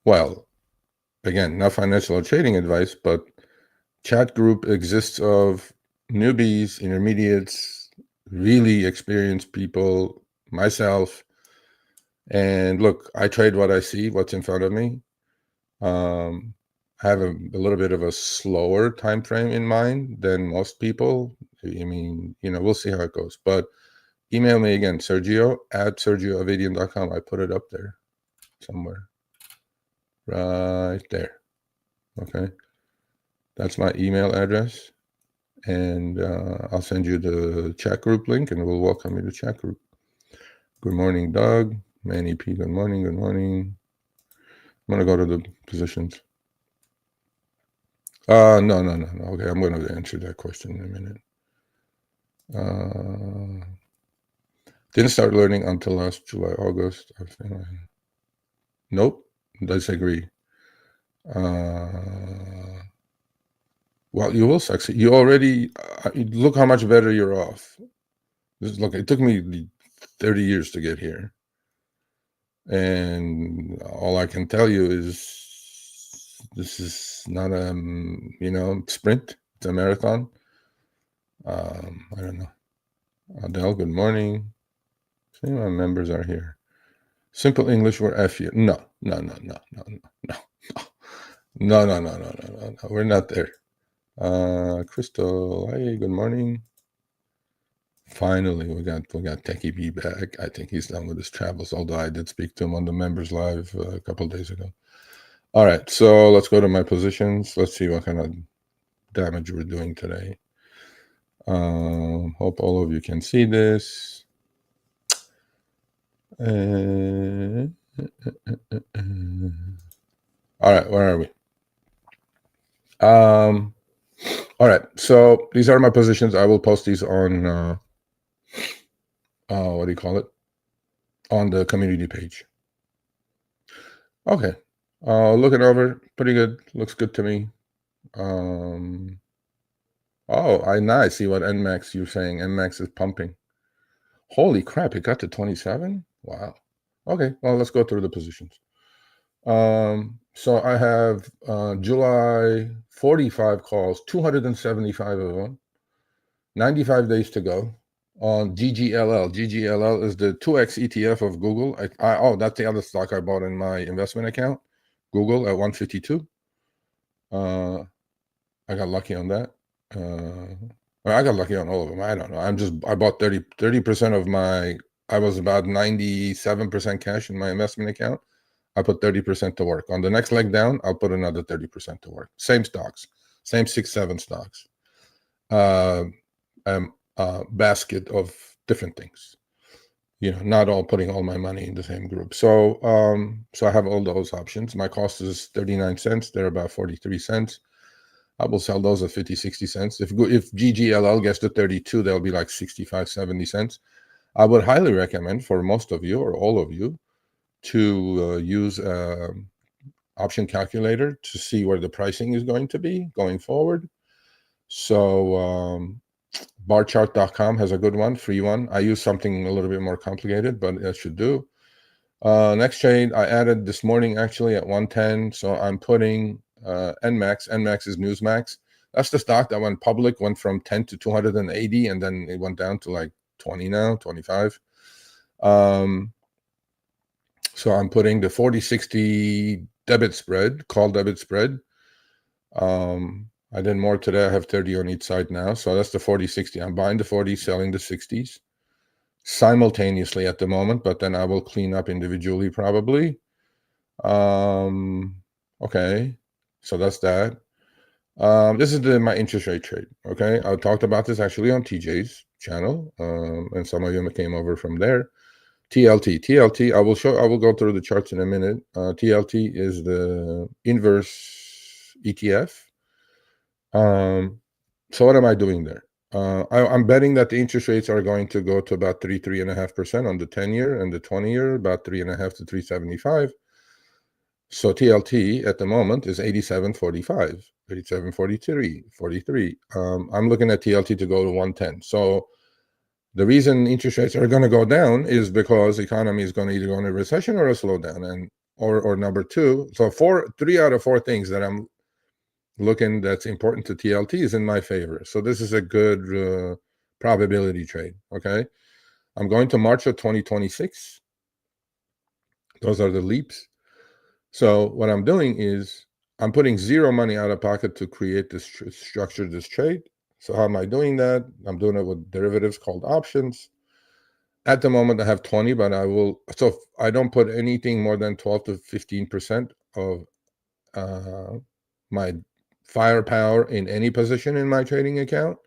Well, again, not financial or trading advice, but chat group exists of newbies, intermediates, really experienced people, myself. And look, I trade what I see, what's in front of me. I have a little bit of a slower time frame in mind than most people. I mean, we'll see how it goes. But email me again, Sergio at sergioavedian.com. I put it up there somewhere. Right there. Okay. That's my email address. And I'll send you the chat group link, and we'll welcome you to chat group. Good morning, Doug. Manny P, good morning, good morning. I'm going to go to the positions. No. Okay, I'm going to answer that question in a minute. Didn't start learning until last July, August. Nope. Disagree. Well, you will succeed. You already look how much better you're off. Look, it took me 30 years to get here, and all I can tell you is this is not a sprint. It's a marathon. I don't know. Adele, good morning. See, my members are here. Simple English or F you. No. We're not there. Crystal, hey, good morning. Finally, we got Techie B back. I think he's done with his travels, although I did speak to him on the members live a couple of days ago. All right, so let's go to my positions. Let's see what kind of damage we're doing today. Hope all of you can see this. All right, where are we? All right, so these are my positions. I will post these on what do you call it? On the community page. Okay, looking over, pretty good. Looks good to me. Now I see what NMAX you're saying. NMAX is pumping. Holy crap! It got to 27. Wow. Okay, well, let's go through the positions. So I have July 45 calls, 275 of them, 95 days to go on GGLL. GGLL is the 2x ETF of Google. That's the other stock I bought in my investment account, Google at 152. I got lucky on that. I got lucky on all of them. I don't know. I bought 30% of my, I was about 97% cash in my investment account. I put 30% to work. On the next leg down, I'll put another 30% to work. Same stocks, same 6-7 stocks. Basket of different things. Not all putting all my money in the same group. So I have all those options. My cost is 39 cents. They're about 43 cents. I will sell those at 50, 60 cents. If GGLL gets to 32, they'll be like 65, 70 cents. I would highly recommend for most of you or all of you to use option calculator to see where the pricing is going to be going forward. So barchart.com has a good one, free one. I use something a little bit more complicated, but it should do. Next trade I added this morning actually at 110. So I'm putting NMAX. NMAX is Newsmax. That's the stock that went public, went from 10 to 280, and then it went down to like 20 now, 25. So I'm putting the 40-60 debit spread, call debit spread. I did more today. I have 30 on each side now. So that's the 40-60. I'm buying the 40, selling the 60s simultaneously at the moment, but then I will clean up individually probably. Okay, so that's that. This is my interest rate trade. Okay, I talked about this actually on TJ's channel, and some of you came over from there. TLT. I will go through the charts in a minute. TLT is the inverse ETF. So what am I doing there? I'm betting that the interest rates are going to go to about 3.5% on the 10-year and the 20-year, about 3.5 to 3.75. So TLT at the moment is 87.45, 87.43, 43. I'm looking at TLT to go to 110. So the reason interest rates are going to go down is because the economy is going to either go into a recession or a slowdown, and or number two. So 3 out of 4 things that I'm looking that's important to TLT is in my favor. So this is a good probability trade. Okay, I'm going to March of 2026. Those are the leaps. So what I'm doing is I'm putting zero money out of pocket to create this structure, this trade. So how am I doing that? I'm doing it with derivatives called options. At the moment, I have 20, but I will. So I don't put anything more than 12 to 15% of my firepower in any position in my trading account.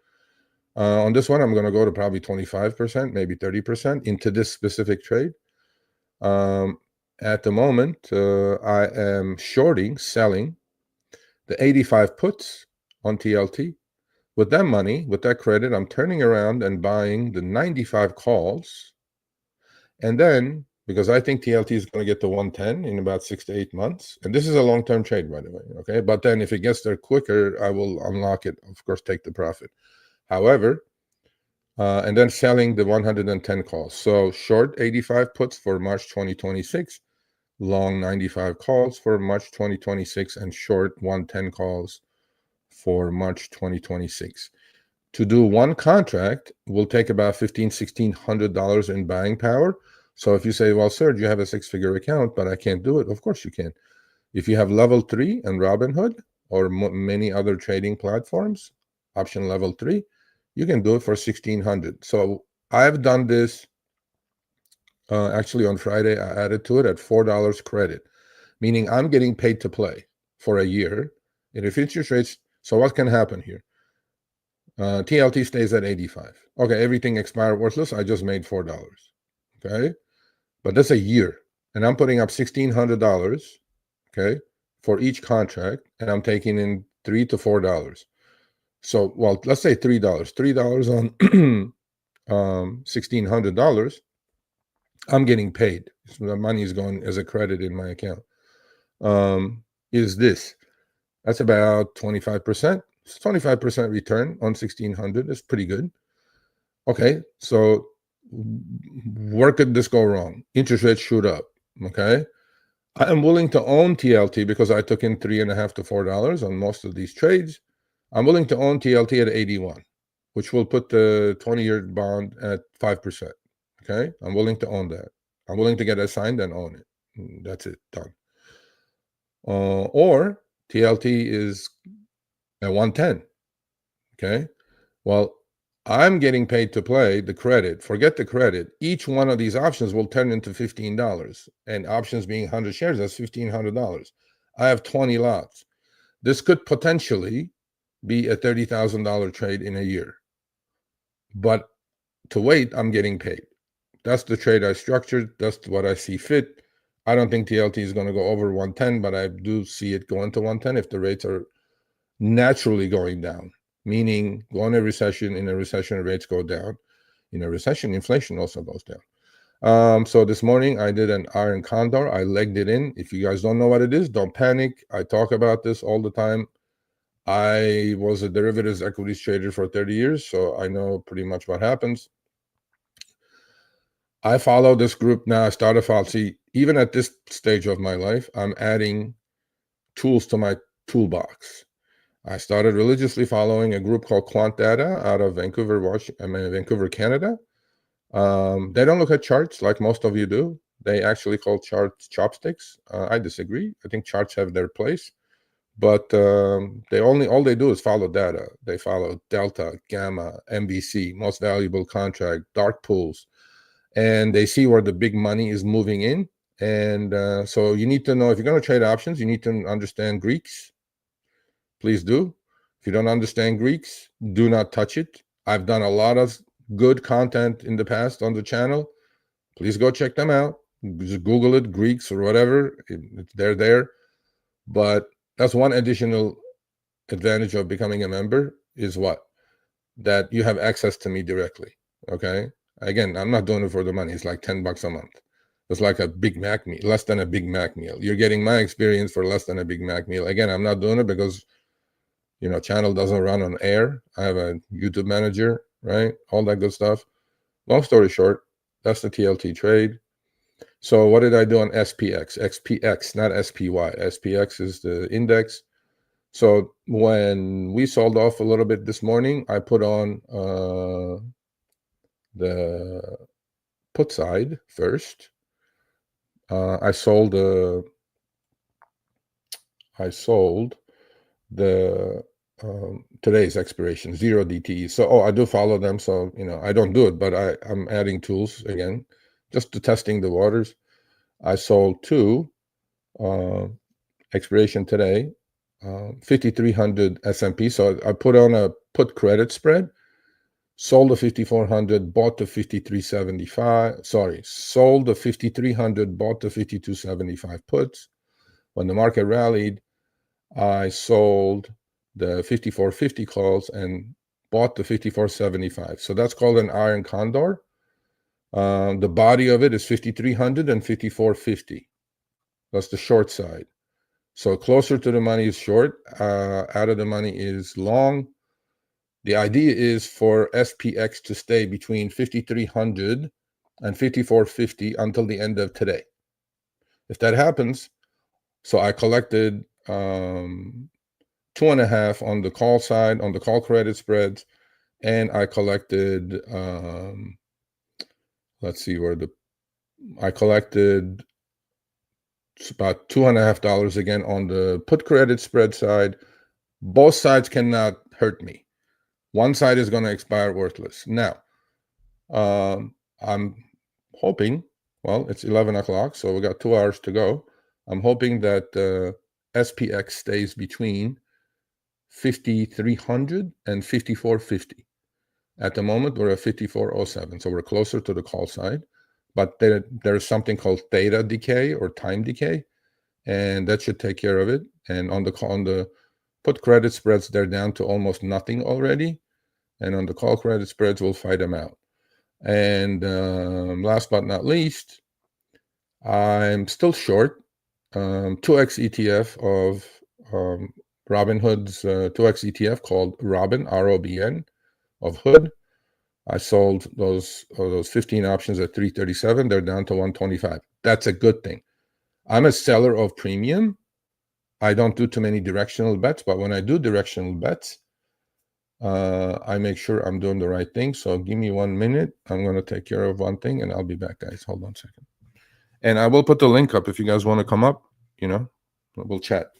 On this one, I'm going to go to probably 25%, maybe 30% into this specific trade. At the moment, I am selling the 85 puts on TLT. With that money, with that credit, I'm turning around and buying the 95 calls. And then because I think TLT is going to get to 110 in about 6 to 8 months. And this is a long-term trade, by the way. Okay. But then if it gets there quicker, I will unlock it, of course, take the profit. However, and then selling the 110 calls. So short 85 puts for March 2026, long 95 calls for March 2026, and short 110 calls for March 2026. To do one contract will take about $1,500-$1,600 in buying power. So if you say, well, Serge, you have a six-figure account, but I can't do it. Of course you can. If you have level 3 and Robinhood or many other trading platforms, option level 3, you can do it for $1,600. So I've done this actually on Friday. I added to it at $4 credit, meaning I'm getting paid to play for a year. And if interest rates, so what can happen here? TLT stays at 85. Okay, everything expired worthless. I just made $4. Okay, but that's a year, and I'm putting up $1,600. Okay, for each contract, and I'm taking in $3 to $4. So, well, let's say $3. $3 on $1,600. I'm getting paid. So the money is going as a credit in my account. Is this? That's about 25%. It's 25% return on 1,600. That's pretty good. Okay, so where could this go wrong? Interest rates shoot up. Okay, I am willing to own TLT because I took in $3.50 to $4 on most of these trades. I'm willing to own TLT at 81, which will put the 20-year bond at 5%. Okay, I'm willing to own that. I'm willing to get assigned and own it. That's it, done. Or TLT is at 110. Okay, well, I'm getting paid to play the credit. Forget the credit. Each one of these options will turn into $15, and options being 100 shares, that's $1,500. I have 20 lots. This could potentially be a $30,000 trade in a year. But to wait, I'm getting paid. That's the trade I structured. That's what I see fit. I don't think TLT is going to go over 110, but I do see it going to 110 if the rates are naturally going down, meaning go in a recession. In a recession, rates go down. In a recession, inflation also goes down. So this morning I did an iron condor. I legged it in. If you guys don't know what it is, don't panic. I talk about this all the time. I was a derivatives equities trader for 30 years, so I know pretty much what happens. I follow this group now. I started following. See, even at this stage of my life, I'm adding tools to my toolbox. I started religiously following a group called Quant Data out of Vancouver, Vancouver, Canada. They don't look at charts like most of you do. They actually call charts chopsticks. I disagree. I think charts have their place, but all they do is follow data. They follow delta, gamma, MVC, most valuable contract, dark pools, and they see where the big money is moving in. And so you need to know, if you're going to trade options, you need to understand Greeks. Please do. If you don't understand Greeks, do not touch it. I've done a lot of good content in the past on the channel. Please go check them out. Just Google it, Greeks or whatever. They're there. But that's one additional advantage of becoming a member, is what? That you have access to me directly. Okay. Again, I'm not doing it for the money. It's like $10 a month. It's like a Big Mac meal, less than a Big Mac meal. You're getting my experience for less than a Big Mac meal. Again, I'm not doing it because, channel doesn't run on air. I have a YouTube manager, right? All that good stuff. Long story short, that's the TLT trade. So what did I do on SPX? XPX, not SPY. SPX is the index. So when we sold off a little bit this morning, I put on the put side first. I sold the today's expiration 0 DTE. So I do follow them. So I don't do it, but I'm adding tools again, just to testing the waters. I sold 2 expiration today, 5,300 S&P. So I put on a put credit spread. Sold the 5,400, bought the 5,375. Sorry, sold the 5,300, bought the 5,275 puts. When the market rallied, I sold the 5,450 calls and bought the 5,475. So that's called an iron condor. The body of it is 5,300 and 5,450. That's the short side. So closer to the money is short, out of the money is long. The idea is for SPX to stay between 5,300 and 5,450 until the end of today. If that happens, so I collected 2.5 on the call side, on the call credit spreads, and I collected, let's see where I collected about $2.50 again on the put credit spread side. Both sides cannot hurt me. One side is going to expire worthless. Now, I'm hoping, well, it's 11 o'clock, so we got 2 hours to go. I'm hoping that SPX stays between 5,300 and 5,450. At the moment, we're at 5,407, so we're closer to the call side. But there's something called theta decay or time decay, and that should take care of it. And on the put credit spreads, they're down to almost nothing already. And on the call credit spreads, we'll fight them out. And last but not least, I'm still short 2x ETF of Robinhood's 2x ETF called Robin, R-O-B-N, of Hood. I sold those 15 options at 337. They're down to 125. That's a good thing. I'm a seller of premium. I don't do too many directional bets, but when I do directional bets, I make sure I'm doing the right thing. So give me 1 minute. I'm going to take care of one thing, and I'll be back, guys. Hold on a second. And I will put the link up if you guys want to come up. You know, we'll chat.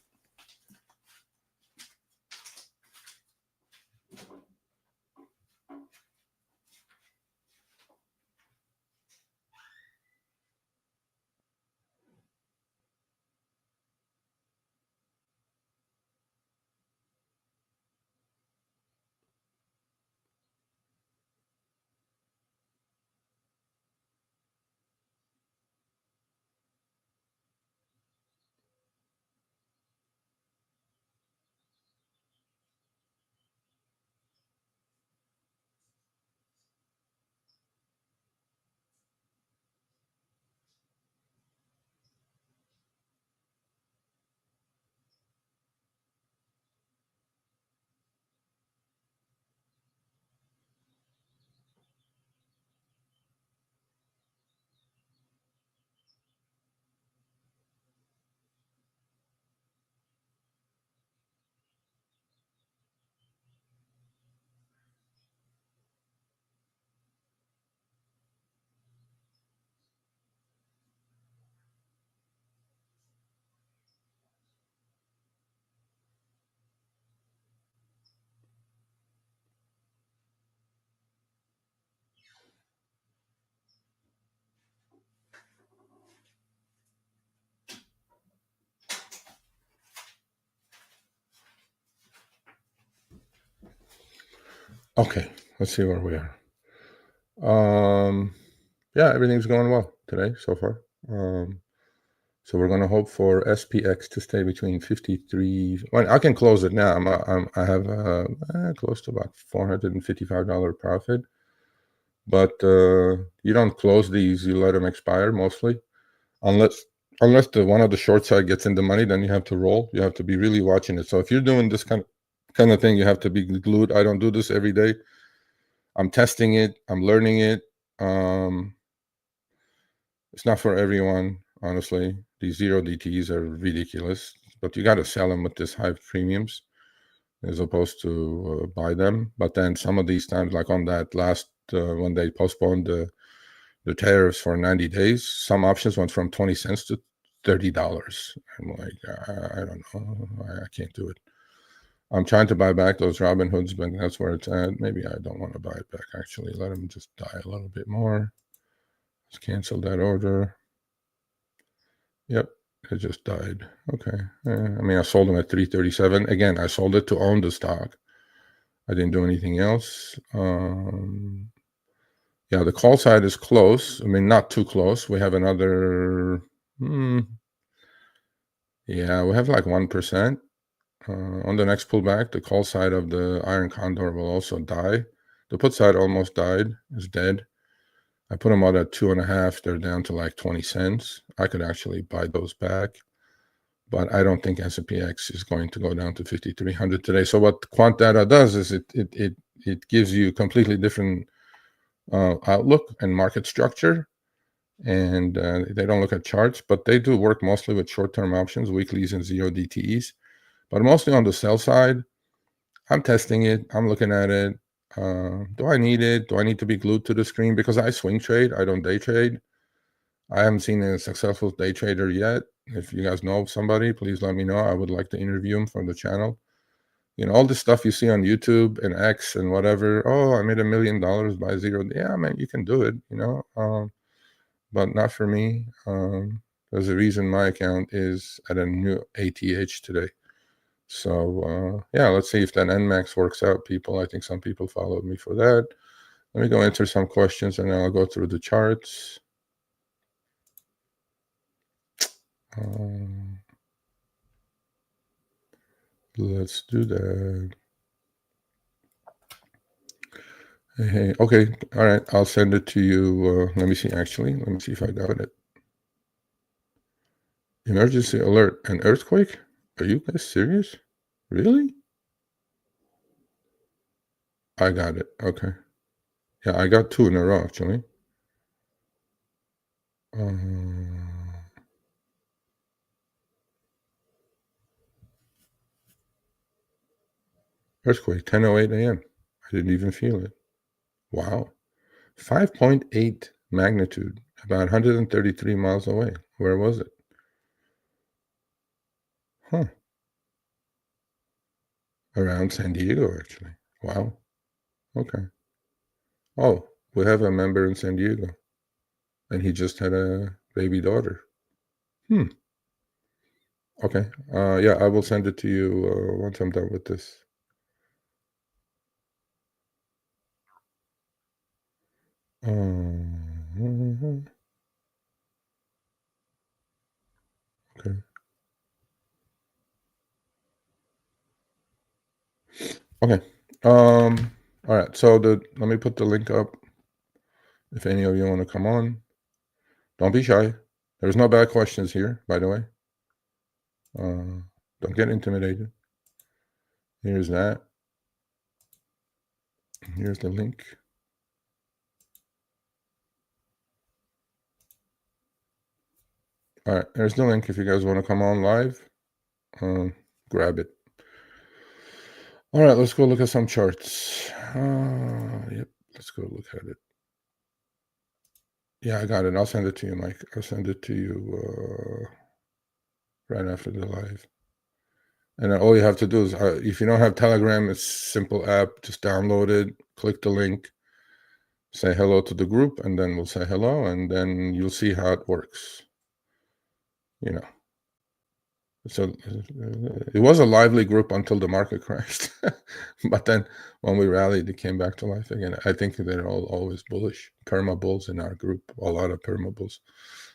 Okay, let's see where we are. Yeah, everything's going well today so far. So we're going to hope for SPX to stay between 53. Well, I can close it now. I have close to about $455 profit. But you don't close these; you let them expire mostly, unless one of the short side gets in the money. Then you have to roll. You have to be really watching it. So if you're doing this kind of thing, you have to be glued. I don't do this every day. I'm testing it. I'm learning it. It's not for everyone, honestly. These zero DTs are ridiculous, but you got to sell them with this high premiums as opposed to buy them. But then some of these times, like on that last when they postponed the tariffs for 90 days, some options went from 20 cents to $30. I'm like, I don't know. I can't do it. I'm trying to buy back those Robinhoods, but that's where it's at. Maybe I don't want to buy it back, actually. Let them just die a little bit more. Let's cancel that order. Yep, it just died. Okay. I mean, I sold them at 337. Again, I sold it to own the stock. I didn't do anything else. Yeah, the call side is close. I mean, not too close. We have another, yeah, we have like 1%. On the next pullback, the call side of the Iron Condor will also die. The put side almost died, is dead. I put them out at 2.5. They're down to like 20 cents. I could actually buy those back, but I don't think S&PX is going to go down to 5,300 today. So what quant data does is it gives you completely different outlook and market structure, and they don't look at charts, but they do work mostly with short-term options, weeklies, and zero DTEs. But mostly on the sell side, I'm testing it. I'm looking at it. Do I need it? Do I need to be glued to the screen? Because I swing trade. I don't day trade. I haven't seen a successful day trader yet. If you guys know somebody, please let me know. I would like to interview him for the channel. You know, all this stuff you see on YouTube and X and whatever. Oh, I made $1 million by zero. Yeah, man, you can do it, you know, but not for me. There's a reason my account is at a new ATH today. So, yeah, let's see if that NMAX works out, people. I think some people followed me for that. Let me go answer some questions, and then I'll go through the charts. Let's do that. Hey, okay. All right. I'll send it to you. Let me see, actually. Let me see if I got it. Emergency alert. An earthquake? Are you guys serious? Really? I got it. Okay. Yeah, I got 2 in a row, actually. Earthquake, 10:08 a.m. I didn't even feel it. Wow. 5.8 magnitude, about 133 miles away. Where was it? Huh. Around San Diego, actually. Wow. Okay. Oh, we have a member in San Diego, and he just had a baby daughter. Okay. Yeah, I will send it to you once I'm done with this. Okay. Okay. All right. So let me put the link up. If any of you want to come on, don't be shy. There's no bad questions here, by the way. Don't get intimidated. Here's that. Here's the link. All right, there's the link if you guys want to come on live. Grab it. All right, let's go look at some charts. Yep, let's go look at it. Yeah, I got it. I'll send it to you, Mike. I'll send it to you right after the live. And then all you have to do is, if you don't have Telegram, it's a simple app. Just download it, click the link, say hello to the group, and then we'll say hello, and then you'll see how it works. You know. So it was a lively group until the market crashed. But then when we rallied, it came back to life again. I think they're all always bullish. Perma bulls in our group, a lot of perma bulls.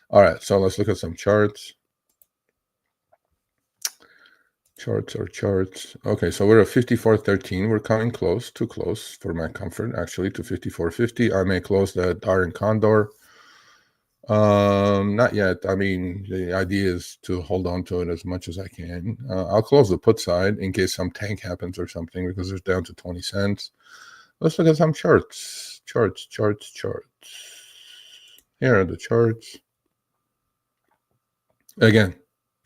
All right, so let's look at some charts. Charts. Okay, so we're at 54.13. We're coming close, too close for my comfort, actually, to 54.50. I may close that iron condor. Not yet. I mean, the idea is to hold on to it as much as I can. I'll close the put side in case some tank happens or something, because it's down to 20 cents. Let's look at some charts. Charts. Here are the charts. Again,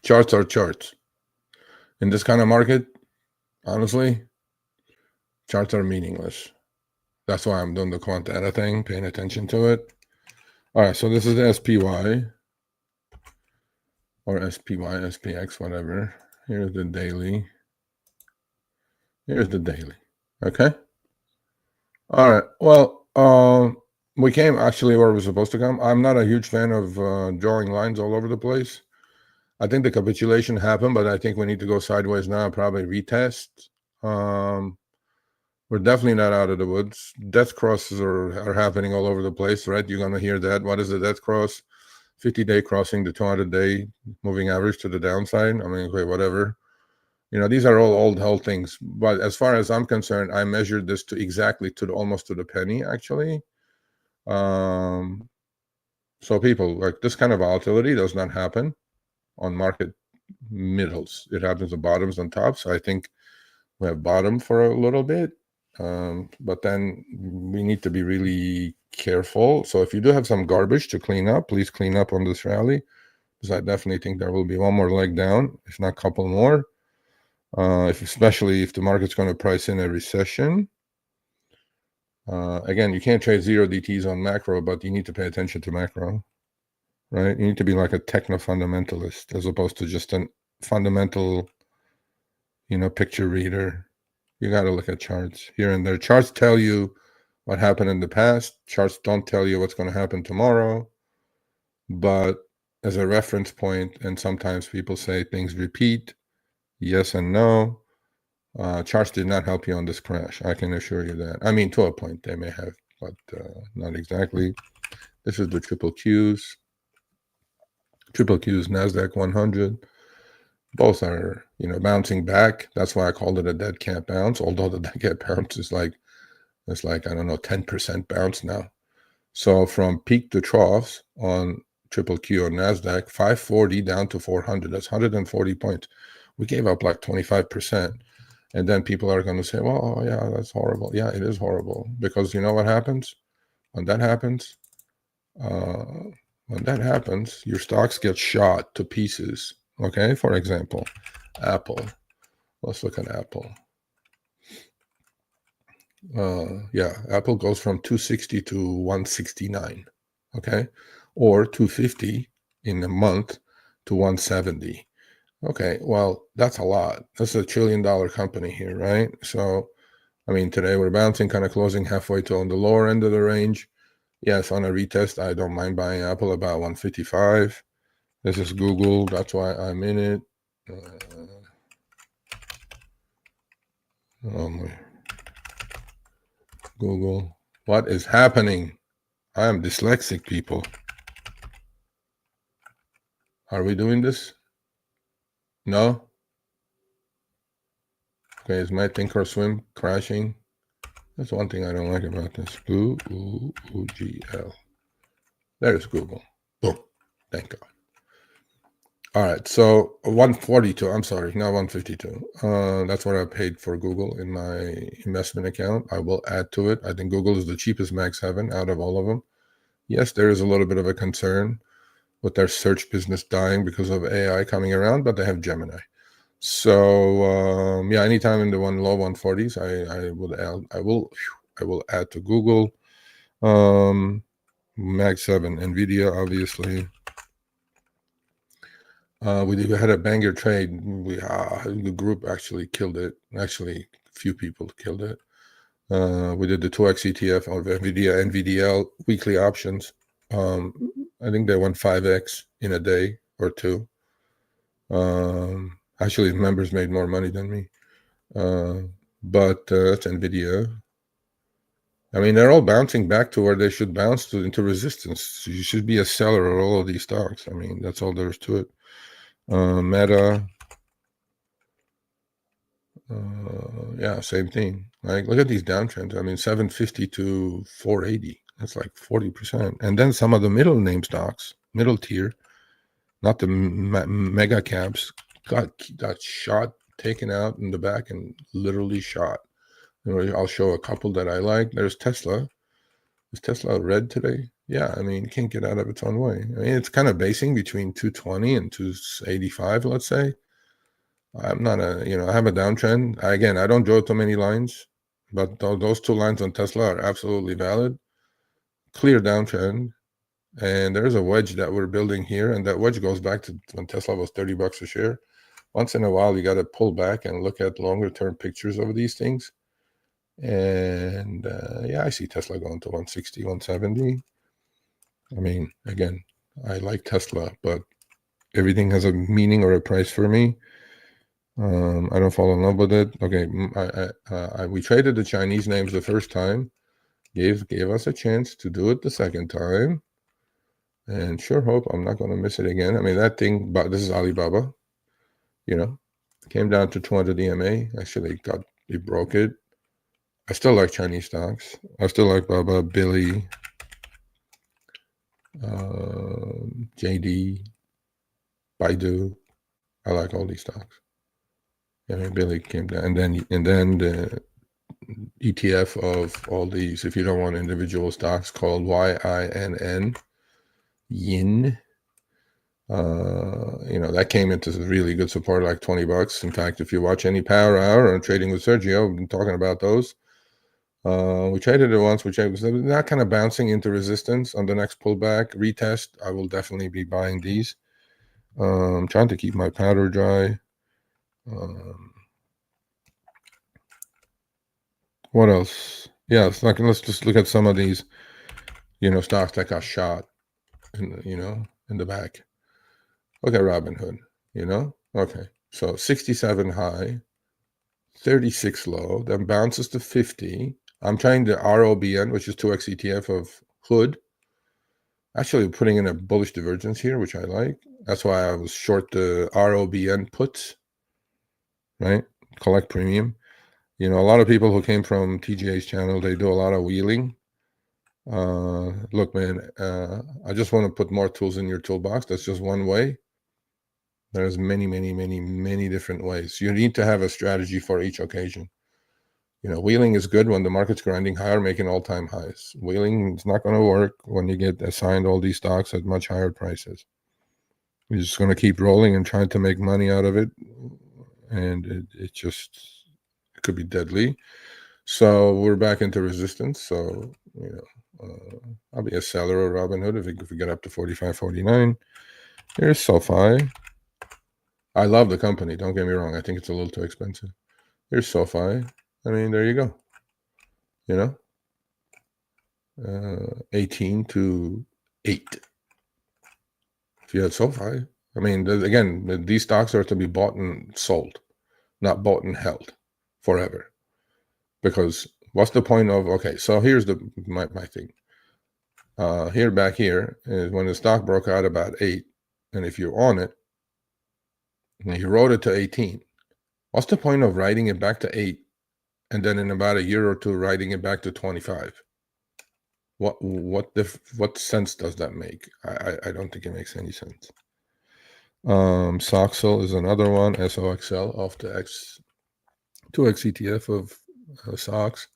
charts are charts. In this kind of market, honestly, charts are meaningless. That's why I'm doing the quant data thing, paying attention to it. All right, so this is the SPY or SPY, SPX, whatever. Here's the daily. Here's the daily. Okay. All right. Well, we came actually where we're supposed to come. I'm not a huge fan of drawing lines all over the place. I think the capitulation happened, but I think we need to go sideways now, probably retest. We're definitely not out of the woods. Death crosses are happening all over the place, right? You're going to hear that. What is the death cross? 50-day crossing the 200-day moving average to the downside. I mean, okay, whatever. You know, these are all old hell things. But as far as I'm concerned, I measured this to exactly almost to the penny, actually. So people, like, this kind of volatility does not happen on market middles. It happens at bottoms and tops. I think we have bottom for a little bit, but then we need to be really careful. So if you do have some garbage to clean up, please clean up on this rally, because I definitely think there will be one more leg down, if not a couple more. Especially if the market's going to price in a recession. Again, you can't trade zero DTs on macro, but you need to pay attention to macro, right? You need to be like a techno-fundamentalist as opposed to just a fundamental, picture reader. You got to look at charts here and there. Charts tell you what happened in the past. Charts don't tell you what's going to happen tomorrow. But as a reference point, and sometimes people say things repeat, yes and no. Charts did not help you on this crash. I can assure you that. I mean, to a point they may have, but not exactly. This is the triple Qs. Triple Qs, NASDAQ 100. Both are, bouncing back. That's why I called it a dead cat bounce, although the dead cat bounce is like, I don't know, 10% bounce now. So from peak to troughs on triple Q on NASDAQ, 540 down to 400. That's 140 points. We gave up like 25%. And then people are going to say, well, yeah, that's horrible. Yeah, it is horrible. Because you know what happens? When that happens, your stocks get shot to pieces. Okay, for example, Apple. Let's look at Apple. Apple goes from 260 to 169. Okay, or 250 in a month to 170. Okay, well, that's a lot. That's $1 trillion company here, right? So, I mean, today we're bouncing, kind of closing halfway to on the lower end of the range. Yes, on a retest, I don't mind buying Apple about 155. This is Google. That's why I'm in it. Google. What is happening? I am dyslexic, people. Are we doing this? No? Okay, is my Thinkorswim crashing? That's one thing I don't like about this. Google. There's Google. Boom. Thank God. All right, so 142. I'm sorry, not 152. That's what I paid for Google in my investment account. I will add to it. I think Google is the cheapest Mag 7 out of all of them. Yes, there is a little bit of a concern with their search business dying because of AI coming around, but they have Gemini. So anytime in the low 140s, I will add to Google. Mag 7, Nvidia, obviously. We had a banger trade. The group actually killed it. Actually, a few people killed it. We did the 2x ETF of Nvidia, NVDL weekly options. I think they went 5x in a day or two. Actually, members made more money than me. But that's Nvidia. I mean, they're all bouncing back to where they should bounce into resistance. You should be a seller of all of these stocks. I mean, that's all there is to it. Meta. Same thing. Like, look at these downtrends. I mean, 750 to 480. That's like 40%. And then some of the middle name stocks, middle tier, not the mega caps, got shot, taken out in the back, and literally shot. I'll show a couple that I like. There's Tesla. Is Tesla red today? Yeah, I mean, it can't get out of its own way. I mean, it's kind of basing between 220 and 285, let's say. I'm not I have a downtrend. Again, I don't draw too many lines, but those two lines on Tesla are absolutely valid. Clear downtrend. And there's a wedge that we're building here, and that wedge goes back to when Tesla was $30 a share. Once in a while, you got to pull back and look at longer-term pictures of these things. And I see Tesla going to 160, 170. I mean, again, I like Tesla, but everything has a meaning or a price for me. I don't fall in love with it. Okay, we traded the Chinese names the first time, gave us a chance to do it the second time, and sure hope I'm not going to miss it again. I mean, that thing, but this is Alibaba, came down to 200 EMA. Actually, broke it. I still like Chinese stocks. I still like Baba, Billy. JD, Baidu. I like all these stocks. I mean, Billy came down, and then the ETF of all these, if you don't want individual stocks, called YINN, Yin. That came into really good support, like $20. In fact, if you watch any Power Hour or Trading with Sergio, we've been talking about those. We traded it once. We traded it. Now kind of bouncing into resistance on the next pullback retest. I will definitely be buying these. I'm trying to keep my powder dry. What else? Yeah, it's like, let's just look at some of these, stocks that got shot in the back. Look at Robinhood, Okay. So 67 high, 36 low, then bounces to 50. I'm trying the ROBN, which is 2x ETF of Hood. Actually putting in a bullish divergence here, which I like. That's why I was short the ROBN puts, right? Collect premium. A lot of people who came from TGA's channel, they do a lot of wheeling. Look, man, I just want to put more tools in your toolbox. That's just one way. There's many, many, many, many different ways. You need to have a strategy for each occasion. Wheeling is good when the market's grinding higher, making all-time highs. Wheeling is not going to work when you get assigned all these stocks at much higher prices. You're just going to keep rolling and trying to make money out of it, and it could be deadly. So we're back into resistance. So I'll be a seller of Robinhood if we get up to 45, 49. Here's SoFi. I love the company. Don't get me wrong. I think it's a little too expensive. Here's SoFi. I mean, there you go. 18 to 8. If you had SoFi, I mean, again, these stocks are to be bought and sold, not bought and held forever. Because what's the point of, okay, so here's my thing. Back here is when the stock broke out about 8, and if you're on it, and you rode it to 18, what's the point of riding it back to 8, and then in about a year or two, riding it back to 25? What sense does that make? I don't think it makes any sense. Soxel is another one, SOXL, off the 2x ETF of SOX.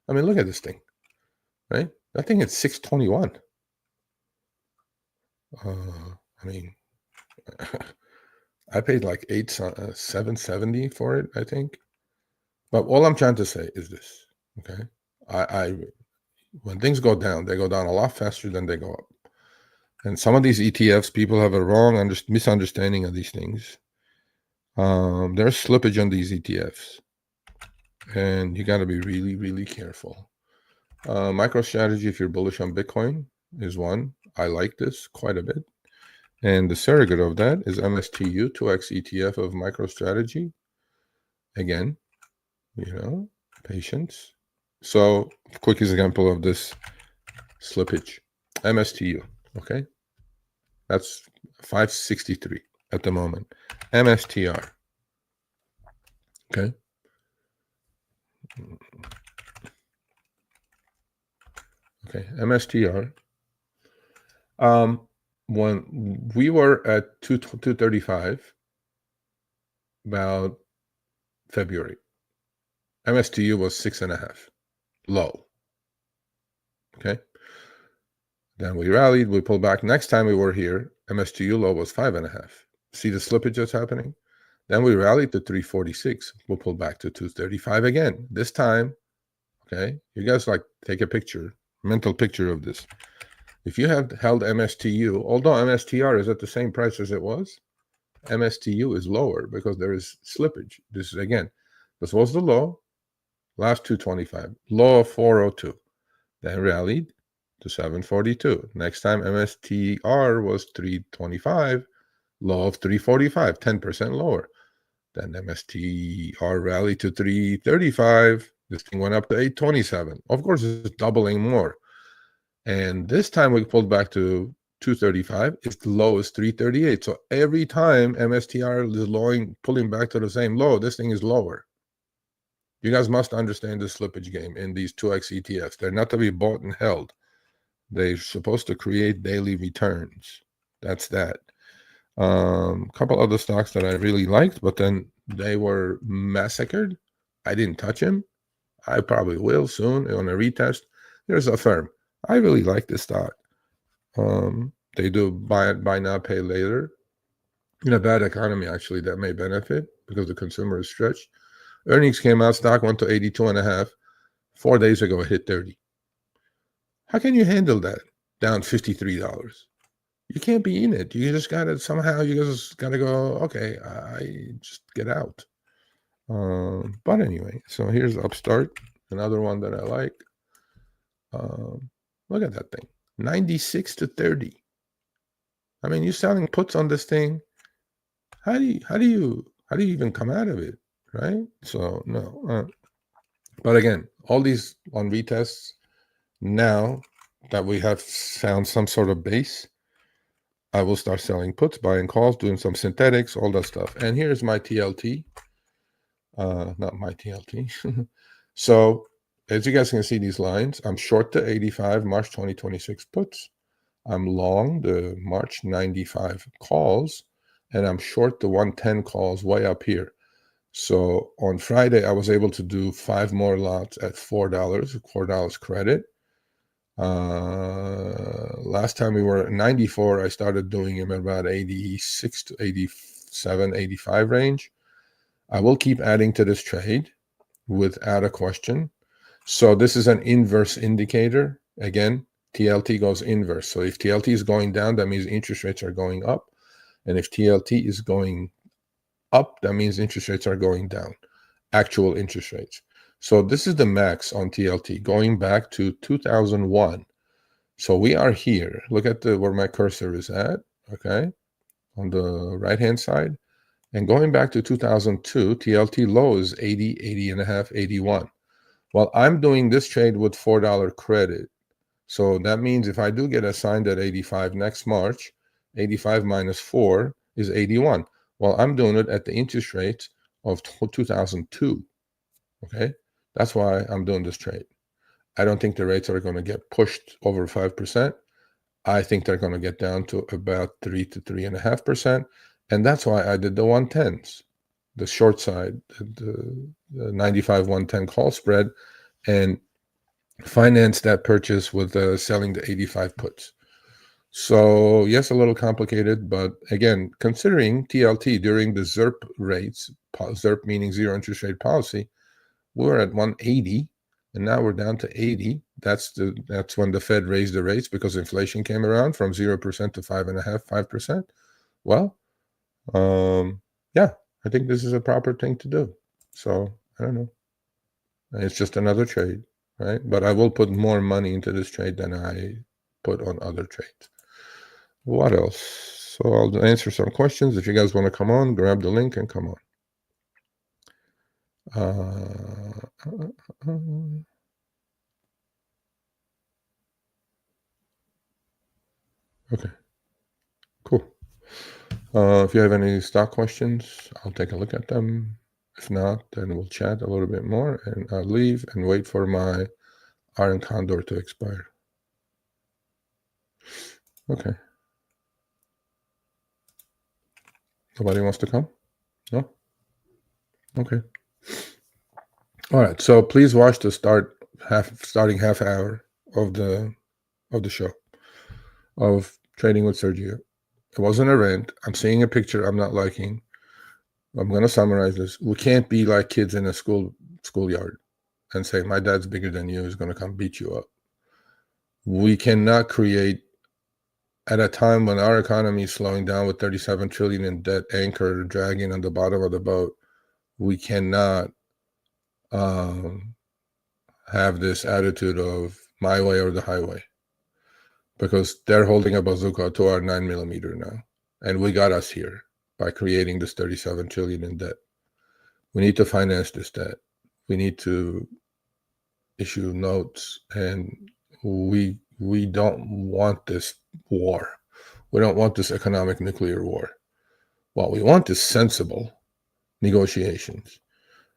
I mean, look at this thing, right? That thing is 621. I mean, I paid like 770 for it, I think. But all I'm trying to say is this, okay? When things go down, they go down a lot faster than they go up. And some of these ETFs, people have a wrong misunderstanding of these things. There's slippage on these ETFs, and you got to be really, really careful. MicroStrategy, if you're bullish on Bitcoin, is one. I like this quite a bit. And the surrogate of that is MSTU, 2x ETF of MicroStrategy. Again, patience. So, quick example of this slippage. MSTU, okay? That's 563 at the moment. MSTR, okay? Okay, MSTR. When we were at 235 about February, MSTU was 6.5 low. Okay. Then we rallied, we pulled back. Next time we were here, MSTU low was 5.5. See the slippage that's happening? Then we rallied to 346. We'll pull back to 235 again. This time, okay, you guys take a picture, mental picture of this. If you have held MSTU, although MSTR is at the same price as it was, MSTU is lower because there is slippage. This was the low, last 225, low of 402. Then rallied to 742. Next time MSTR was 325, low of 345, 10% lower. Then MSTR rallied to 335. This thing went up to 827. Of course, it's doubling more. And this time we pulled back to 235. Its low is 338. So every time MSTR is pulling back to the same low, this thing is lower. You guys must understand the slippage game in these 2x ETFs. They're not to be bought and held. They're supposed to create daily returns. That's that. Couple other stocks that I really liked, but then they were massacred. I didn't touch them. I probably will soon on a retest. There's a firm. I really like this stock. They do buy now, pay later. In a bad economy, actually, that may benefit because the consumer is stretched. Earnings came out, stock went to 82.5. 4 days ago, it hit 30. How can you handle that? Down $53. You can't be in it. You just gotta somehow. You just gotta go. Okay, I just get out. But anyway, so here's Upstart, another one that I like. Look at that thing, 96 to 30. I mean, you're selling puts on this thing. How do you even come out of it, right? So no. But again, all these on retests. Now that we have found some sort of base, I will start selling puts, buying calls, doing some synthetics, all that stuff. And here's my TLT. Not my TLT. So as you guys can see these lines, I'm short the 85 March 2026 puts. I'm long the March 95 calls, and I'm short the 110 calls way up here. So on Friday, I was able to do 5 more lots at $4 credit. Last time we were at 94, I started doing them at about 86 to 87, 85 range. I will keep adding to this trade without a question. So this is an inverse indicator. Again, TLT goes inverse. So if TLT is going down, that means interest rates are going up. And if TLT is going up, that means interest rates are going down, actual interest rates. So this is the max on TLT going back to 2001. So we are here. Look at where my cursor is at, okay, on the right-hand side. And going back to 2002, TLT low is 80, 80 and a half, 81. Well, I'm doing this trade with $4 credit. So that means if I do get assigned at 85 next March, 85 minus 4 is 81. Well, I'm doing it at the interest rate of 2002, okay? That's why I'm doing this trade. I don't think the rates are going to get pushed over 5%. I think they're going to get down to about 3 to 3.5%. And that's why I did the 110s, the short side, the 95 110 call spread, and finance that purchase with selling the 85 puts. So yes, a little complicated, but again, considering TLT during the ZIRP rates, ZIRP meaning zero interest rate policy, we're at 180, and now we're down to 80. That's when the Fed raised the rates because inflation came around from 0% to 5.5%, 5%. Well, yeah, I think this is a proper thing to do. So I don't know. It's just another trade, right? But I will put more money into this trade than I put on other trades. What else? So I'll answer some questions. If you guys want to come on, grab the link and come on. Okay, cool. If you have any stock questions, I'll take a look at them. If not, then we'll chat a little bit more, and I'll leave and wait for my Iron Condor to expire. Okay. Nobody wants to come? No? Okay. All right. So please watch the starting half hour of the show of Trading with Sergio. It wasn't a rant. I'm seeing a picture I'm not liking. I'm going to summarize this. We can't be like kids in a schoolyard and say, my dad's bigger than you, is going to come beat you up. We cannot create, at a time when our economy is slowing down with 37 trillion in debt anchor dragging on the bottom of the boat, we cannot have this attitude of my way or the highway, because they're holding a bazooka to our 9mm now. And we got us here by creating this 37 trillion in debt. We need to finance this debt. We need to issue notes, and we don't want this war. We don't want this economic nuclear war. What we want is sensible negotiations.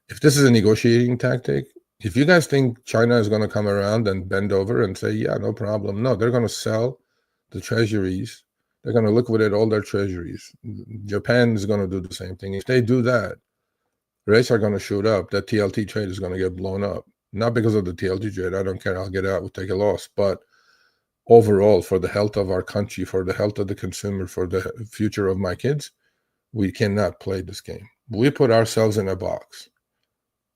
If this is a negotiating tactic, If you guys think China is going to come around and bend over and say, yeah, no problem. No, they're going to sell the treasuries. They're going to liquidate all their treasuries. Japan is going to do the same thing. If they do that, rates are going to shoot up. That TLT trade is going to get blown up. Not because of the TLT trade. I don't care. I'll get out. We'll take a loss. But overall, for the health of our country, for the health of the consumer, for the future of my kids, we cannot play this game. We put ourselves in a box.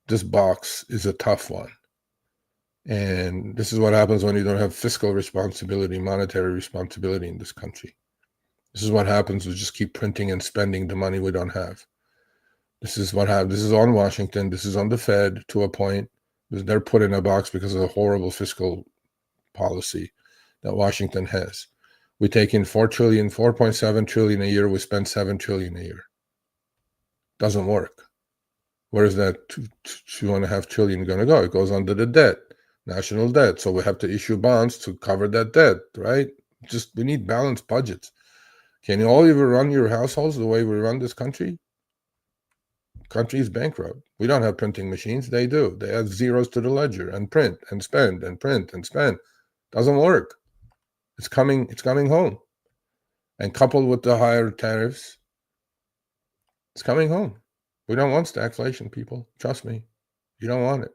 This box is a tough one. And this is what happens when you don't have fiscal responsibility, monetary responsibility in this country. This is what happens. We just keep printing and spending the money we don't have. This is what happens. This is on Washington. This is on the Fed to a point. They're put in a box because of the horrible fiscal policy that Washington has. We take in 4.7 trillion a year. We spend 7 trillion a year. Doesn't work. Where is that 2.5 trillion going to go? It goes under the debt, national debt. So we have to issue bonds to cover that debt, right? We need balanced budgets. Can you all even run your households the way we run this country? Country is bankrupt. We don't have printing machines. They do. They add zeros to the ledger and print and spend and print and spend. Doesn't work. It's coming home. And coupled with the higher tariffs, it's coming home. We don't want stagflation, people. Trust me. You don't want it.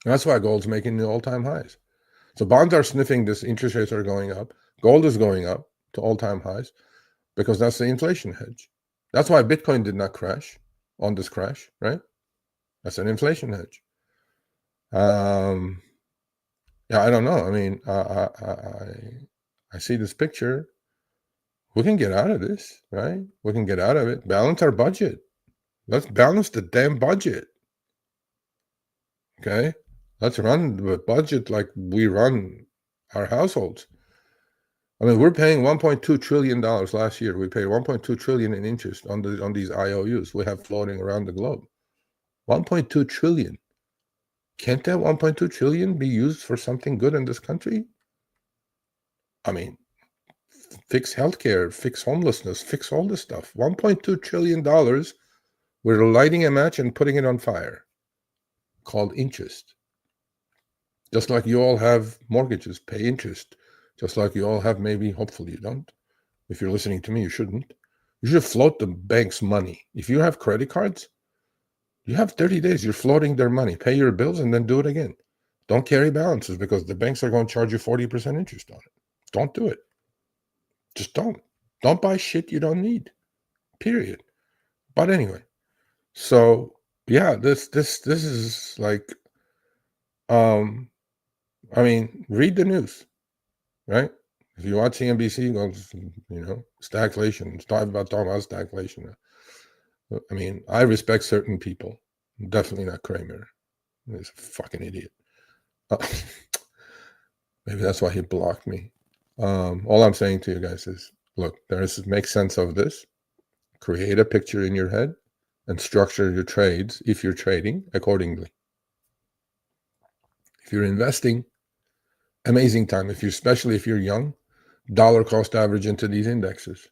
And that's why gold's making the all-time highs. So bonds are sniffing this. Interest rates are going up. Gold is going up to all-time highs because that's the inflation hedge. That's why Bitcoin did not crash on this crash, right? That's an inflation hedge. Yeah, I don't know. I mean, I see this picture. We can get out of this, right? We can get out of it. Balance our budget. Let's balance the damn budget. Okay? Let's run the budget like we run our households. I mean, we're paying $1.2 trillion last year. We paid $1.2 trillion in interest on these IOUs we have floating around the globe. $1.2 trillion. Can't that $1.2 trillion be used for something good in this country? I mean, fix healthcare, fix homelessness, fix all this stuff. $1.2 trillion. We're lighting a match and putting it on fire. Called interest. Just like you all have mortgages, pay interest. Just like you all have, maybe, hopefully you don't. If you're listening to me, you shouldn't. You should float the bank's money. If you have credit cards, you have 30 days. You're floating their money. Pay your bills and then do it again. Don't carry balances because the banks are going to charge you 40% interest on it. Don't do it. Just don't. Don't buy shit you don't need. Period. But anyway, so yeah, this is like, I mean, read the news. Right? If you watch CNBC, goes, stagflation. Talking about stagflation. I mean, I respect certain people. Definitely not Kramer. He's a fucking idiot. Maybe that's why he blocked me. All I'm saying to you guys is, look, make sense of this. Create a picture in your head and structure your trades, if you're trading, accordingly. If you're investing, amazing time. Especially if you're young, dollar cost average into these indexes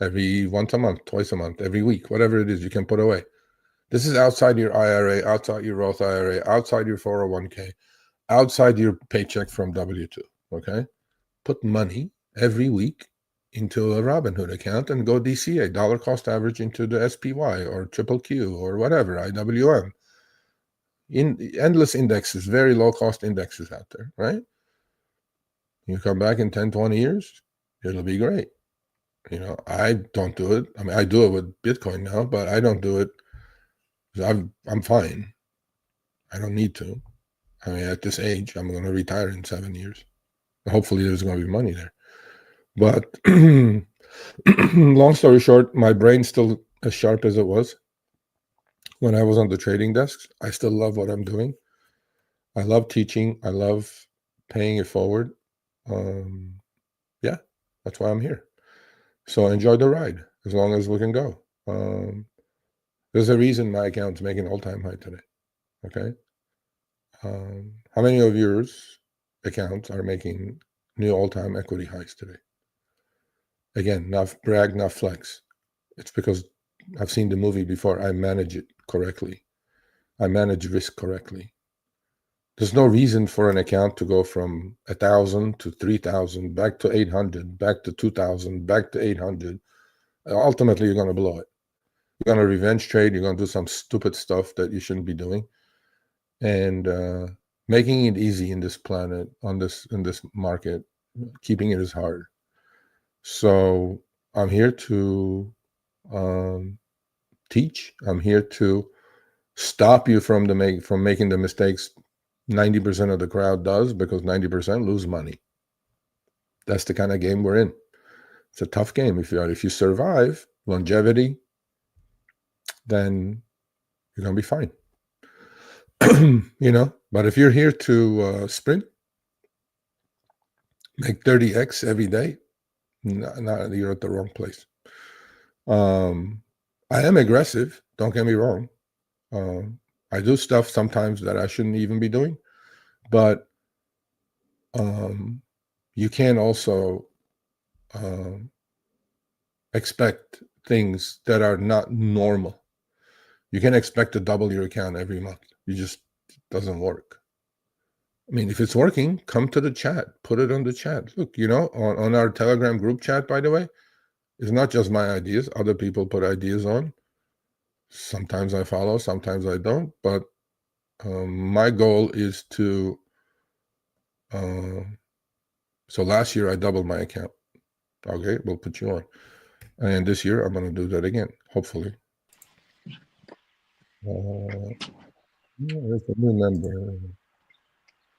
once a month, twice a month, every week, whatever it is you can put away. This is outside your IRA, outside your Roth IRA, outside your 401k, outside your paycheck from W-2, okay? Put money every week into a Robinhood account and go DCA, dollar cost average into the SPY or Triple Q or whatever, IWM. In endless indexes, very low cost indexes out there, right? You come back in 10, 20 years, it'll be great. I don't do it. I mean, I do it with Bitcoin now, but I don't do it. I'm fine. I don't need to. I mean, at this age, I'm going to retire in 7 years. Hopefully there's going to be money there. But long story short, my brain's still as sharp as it was when I was on the trading desks. I still love what I'm doing. I love teaching. I love paying it forward. Yeah, that's why I'm here. So enjoy the ride as long as we can go. There's a reason my account's making an all-time high today. Okay. How many of yours accounts are making new all-time equity highs today? Again, not brag, not flex. It's because I've seen the movie before. I manage it correctly. I manage risk correctly. There's no reason for an account to go from 1,000 to 3,000, back to 800, back to 2,000, back to 800. Ultimately, you're going to blow it. You're going to revenge trade. You're going to do some stupid stuff that you shouldn't be doing. And making it easy in this planet, in this market, keeping it is hard. So I'm here to teach. I'm here to stop you from making the mistakes 90% of the crowd does, because 90% lose money. That's the kind of game we're in. It's a tough game. If you survive longevity, then you're gonna be fine. But if you're here to sprint, make 30x every day, you're at the wrong place. I am aggressive, don't get me wrong. I do stuff sometimes that I shouldn't even be doing, but you can also expect things that are not normal. You can expect to double your account every month. It doesn't work. I mean, if it's working, come to the chat, put it on the chat. Look, on our Telegram group chat, by the way, it's not just my ideas. Other people put ideas on. Sometimes I follow, sometimes I don't. But my goal is to... so last year I doubled my account. Okay, we'll put you on. And this year I'm going to do that again, hopefully. There's a new member.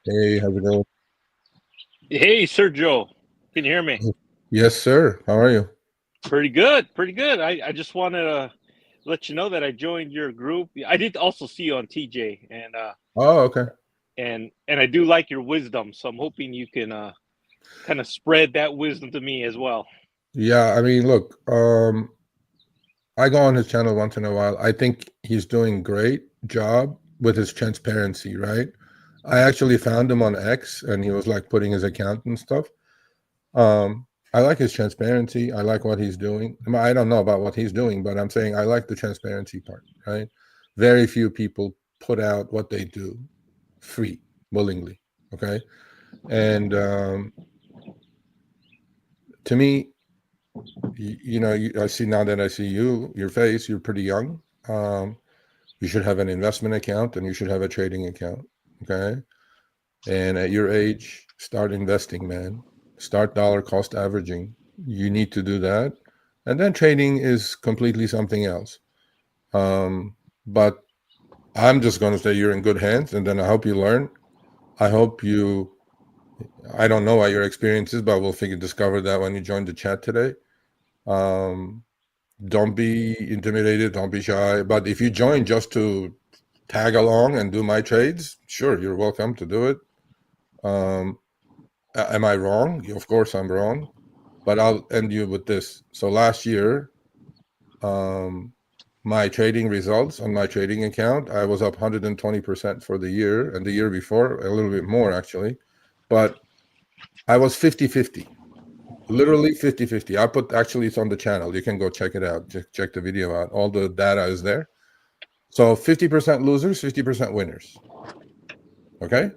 Hey, how's it going? Hey, Sergio. Can you hear me? Yes, sir. How are you? Pretty good. Pretty good. I just wanted to let you know that I joined your group. I did also see you on TJ, and Oh, okay. And I do like your wisdom, so I'm hoping you can kind of spread that wisdom to me as well. Yeah, I mean, look, I go on his channel once in a while. I think he's doing great job with his transparency, right? I actually found him on X, and he was like putting his account and stuff. I like his transparency. I like what he's doing. I don't know about what he's doing, but I'm saying I like the transparency part, right? Very few people put out what they do free, willingly, okay? And to me, I see now that I see your face, you're pretty young. You should have an investment account and you should have a trading account, okay? And at your age, start investing, man. Start dollar cost averaging. You need to do that. And then trading is completely something else. But I'm just going to say you're in good hands, and then I hope you learn. I don't know what your experience is, but we'll discover that when you join the chat today. Don't be intimidated. Don't be shy. But if you join just to tag along and do my trades, sure, you're welcome to do it. Am I wrong? Of course I'm wrong, but I'll end you with this. So last year, my trading results on my trading account, I was up 120% for the year, and the year before a little bit more actually, but I was 50-50, literally 50-50. Actually it's on the channel. You can go check it out. Check the video out. All the data is there. So 50% losers, 50% winners. Okay.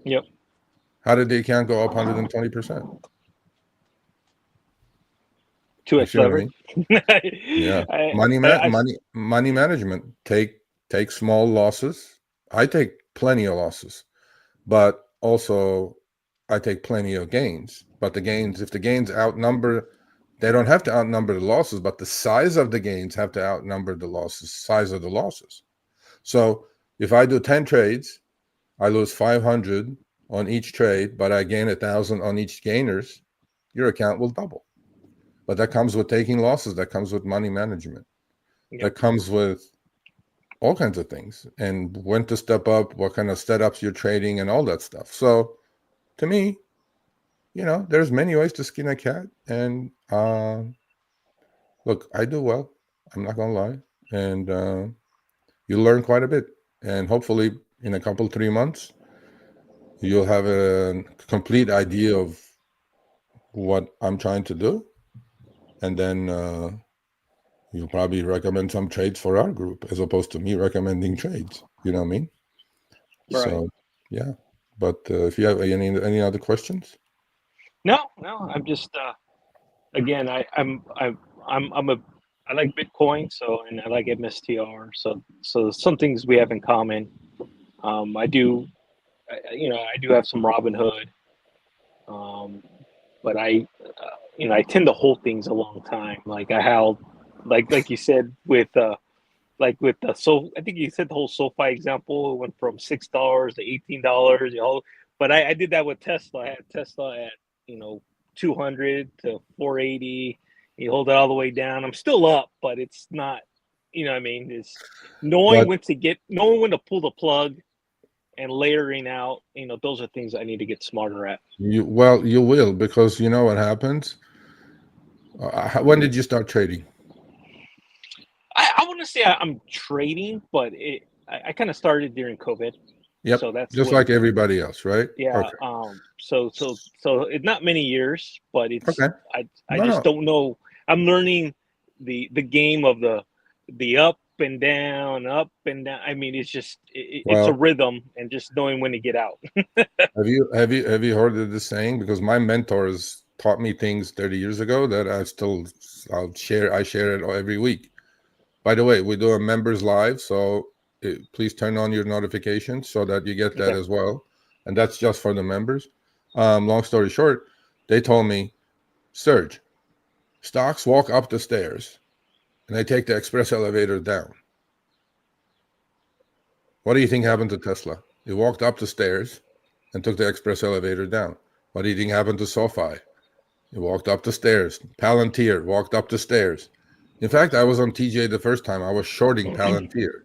Yep. How did the account go up 120%? 2x leverage. Yeah. I Money management. Take small losses. I take plenty of losses, but also I take plenty of gains. But if the gains outnumber, they don't have to outnumber the losses, but the size of the gains have to outnumber the size of the losses. So if I do 10 trades, I lose 500 on each trade, but I gain 1,000 on each gainers, your account will double. But that comes with taking losses. That comes with money management. Yep. That comes with all kinds of things, and when to step up, what kind of setups you're trading, and all that stuff. So to me, there's many ways to skin a cat. And look, I do well. I'm not going to lie. And you learn quite a bit. And hopefully in a couple, 3 months, you'll have a complete idea of what I'm trying to do. And then you'll probably recommend some trades for our group as opposed to me recommending trades. You know what I mean? Right. So, Yeah. But if you have any other questions? No, I'm just again, I like Bitcoin, so, and I like MSTR, so some things we have in common. I do, I do have some Robinhood, but I tend to hold things a long time. Like I held, like you said with the so I think you said the whole SoFi example went from $6 to $18, but I did that with Tesla. I had Tesla at 200 to 480. You hold it all the way down. I'm still up, but it's not. You know what I mean? It's But knowing when to pull the plug and layering out. Those are things I need to get smarter at. you will, because you know what happens. When did you start trading? I want to say I'm trading, but I kind of started during COVID, Yep. so that's Just when. like everybody else, right? Yeah. Okay. So it's not many years, but Okay. I No, just no. don't know. I'm learning the game of the up and down, up and down. I mean, it's a Well, rhythm, and just knowing when to get out. have you heard of this saying? Because my mentors taught me things 30 years ago that I share it every week. By the way, we do a members live, so please turn on your notifications so that you get that Okay. as well. And that's just for the members. Long story short, they told me, Serge, stocks walk up the stairs and they take the express elevator down. What do you think happened to Tesla? It walked up the stairs and took the express elevator down. What do you think happened to SoFi? It walked up the stairs. Palantir walked up the stairs. In fact, I was on TJ the first time. I was shorting Palantir.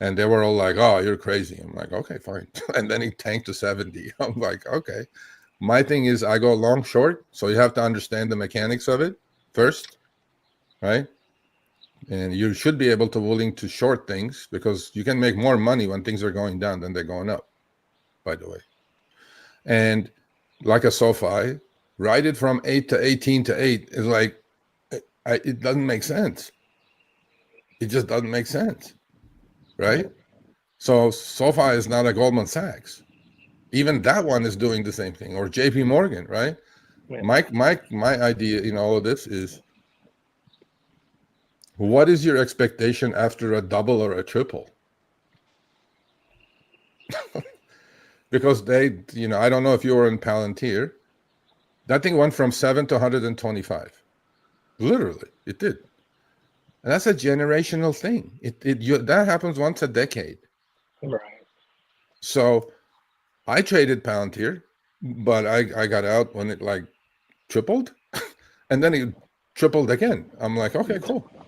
And they were all like, "Oh, you're crazy." I'm like, "Okay, fine." And then he tanked to 70. I'm like, "Okay." My thing is I go long short, so you have to understand the mechanics of it first, right? And you should be able to willing to short things because you can make more money when things are going down than they're going up, by the way. And like a SoFi, ride it from 8 to 18 to 8 is like, it doesn't make sense. It just doesn't make sense, right? So SoFi is not a Goldman Sachs. Even that one is doing the same thing, or JP Morgan, right? Yeah. My idea in all of this is, what is your expectation after a double or a triple? Because I don't know if you were in Palantir. That thing went from 7 to 125. Literally, it did. And that's a generational thing. That happens once a decade. Right. So I traded Palantir, but I got out when it like tripled, and then it tripled again. I'm like, okay, cool. But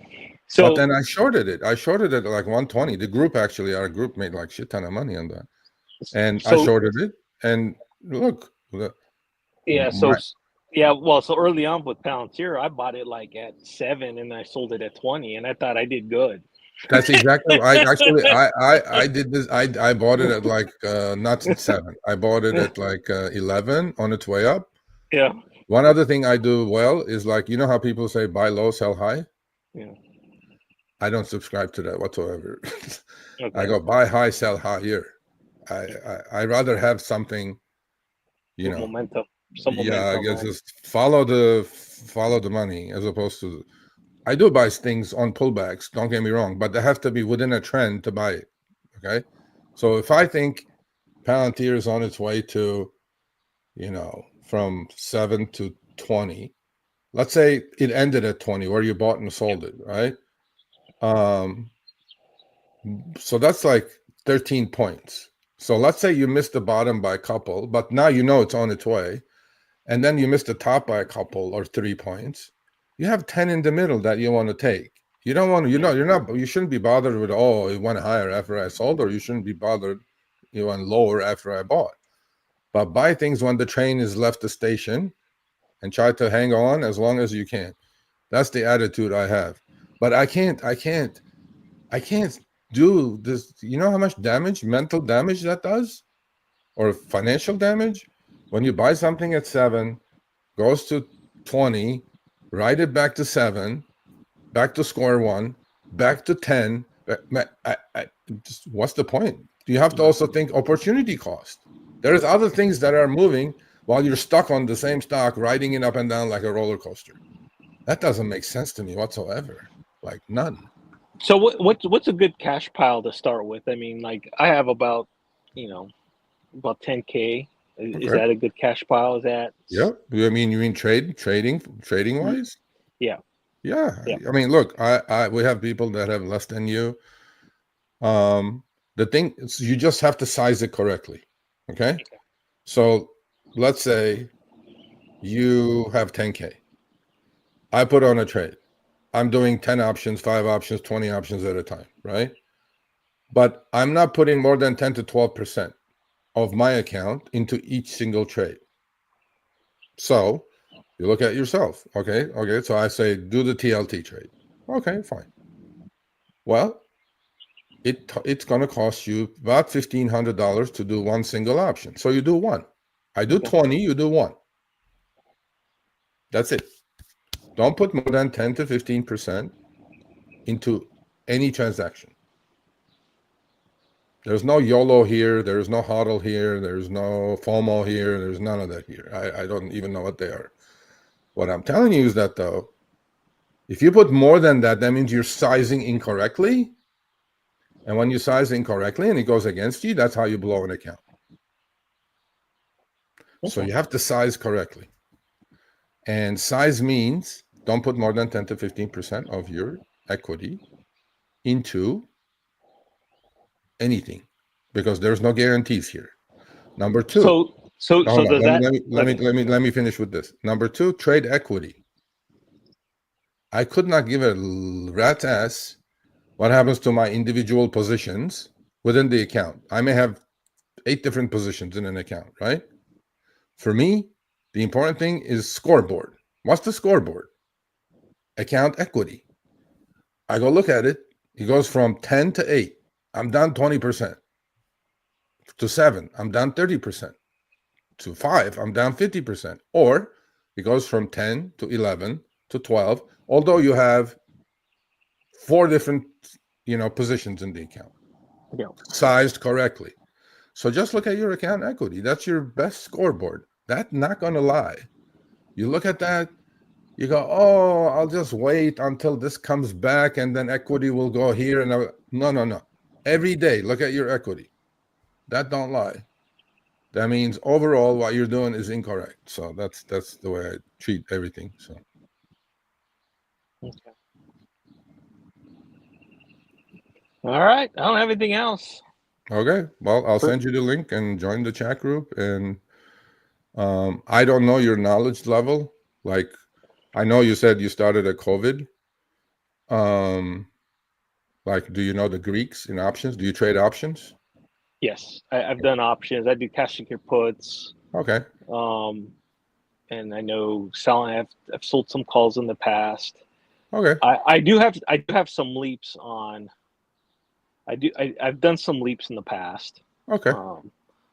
So then I shorted it. I shorted it at like 120. Our group made like shit ton of money on that. And I so shorted it. And look, yeah. my Yeah. Well, so early on with Palantir, I bought it like at 7, and I sold it at 20, and I thought I did good. that's exactly. I did this. I bought it at like not 7. I bought it at like 11 on its way up. Yeah. One other thing I do well is, like, you know how people say buy low, sell high? Yeah. I don't subscribe to that whatsoever. I Okay. go buy high, sell higher. I rather have something, you With know. momentum, some Yeah, I momentum, guess right? just follow the money, as opposed to, I do buy things on pullbacks, don't get me wrong, but they have to be within a trend to buy it. Okay. So if I think Palantir is on its way to, from 7 to 20, let's say it ended at 20 where you bought and Yeah. sold it, right? Um, so that's like 13 points. So let's say you missed the bottom by a couple, but now you know it's on its way. And then you missed the top by a couple or 3 points. You have 10 in the middle that you want to take. You don't want to, Yeah. you shouldn't be bothered with, oh, it went higher after I sold, or you shouldn't be bothered, it went lower after I bought. But buy things when the train has left the station and try to hang on as long as you can. That's the attitude I have. But I can't do this. You know how much damage, mental damage that does, or financial damage? When you buy something at 7, goes to 20, write it back to 7, back to square one, back to 10. Just, what's the point? You have to also think opportunity cost. There's other things that are moving while you're stuck on the same stock, riding it up and down like a roller coaster. That doesn't make sense to me whatsoever. Like none. So what's a good cash pile to start with? I mean, like I have about, about 10K. Is Okay. that a good cash pile? Is that? Yeah. You mean trading wise? Yeah. Yeah. Yeah. I mean, look, we have people that have less than you. The thing is, you just have to size it correctly. Okay. So let's say you have 10K. I put on a trade. I'm doing 10 options, 5 options, 20 options at a time, right? But I'm not putting more than 10 to 12% of my account into each single trade. So you look at yourself. Okay. So I say, do the TLT trade. Okay, fine. Well, it's going to cost you about $1,500 to do one single option. So you do one. I do 20, you do one. That's it. Don't put more than 10 to 15% into any transaction. There's no YOLO here. There's no HODL here. There's no FOMO here. There's none of that here. I don't even know what they are. What I'm telling you is that, though, if you put more than that, that means you're sizing incorrectly. And when you size incorrectly and it goes against you, that's how you blow an account. So you have to size correctly. And size means don't put more than 10 to 15% of your equity into anything, because there's no guarantees here. Number two. So does that? Let me finish with this. Number two, trade equity. I could not give a rat's ass what happens to my individual positions within the account. I may have 8 different positions in an account, right? For me, the important thing is scoreboard. What's the scoreboard? Account equity. I go look at it. It goes from 10 to 8. I'm down 20%. To 7, I'm down 30%. To 5, I'm down 50%. Or it goes from 10 to 11 to 12, although you have 4 different, positions in the account. Yeah. Sized correctly. So just look at your account equity. That's your best scoreboard. That's not going to lie. You look at that, you go, oh, I'll just wait until this comes back and then equity will go here. And no. Every day, look at your equity. That don't lie. That means overall what you're doing is incorrect. So that's the way I treat everything. So. Okay. All right. I don't have anything else. Okay. Well, I'll send you the link and join the chat group. And I don't know your knowledge level. Like, I know you said you started at COVID. Like, do you know the Greeks in options? Do you trade options? Yes, I've done options. I do cash secure puts. Okay. And I know selling. I've sold some calls in the past. Okay. I do have some leaps on. I've done some leaps in the past. Okay.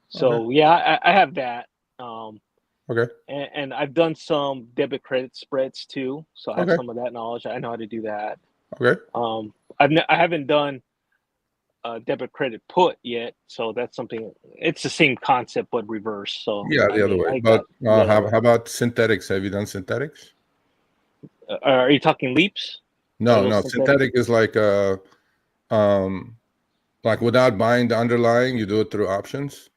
So yeah, I have that. Okay. And I've done some debit credit spreads too. So I have Okay. some of that knowledge. I know how to do that. Okay. I haven't done debit credit put yet, so that's something. It's the same concept but reverse. So Yeah, the other way. But how about synthetics? Have you done synthetics? Are you talking leaps? No. Synthetic is like without buying the underlying, you do it through options.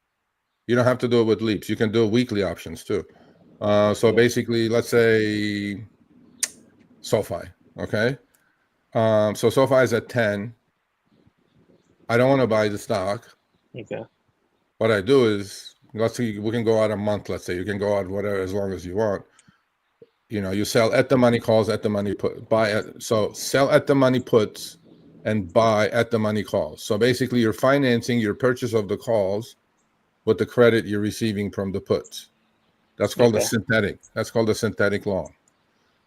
You don't have to do it with leaps. You can do weekly options too. So basically, let's say SoFi. Okay. So SoFi is at 10. I don't want to buy the stock. Okay. What I do is, let's see, we can go out a month. Let's say you can go out whatever as long as you want. You sell at the money calls, at the money put, so sell at the money puts and buy at the money calls. So basically you're financing your purchase of the calls with the credit you're receiving from the puts. That's called a synthetic. That's called a synthetic long.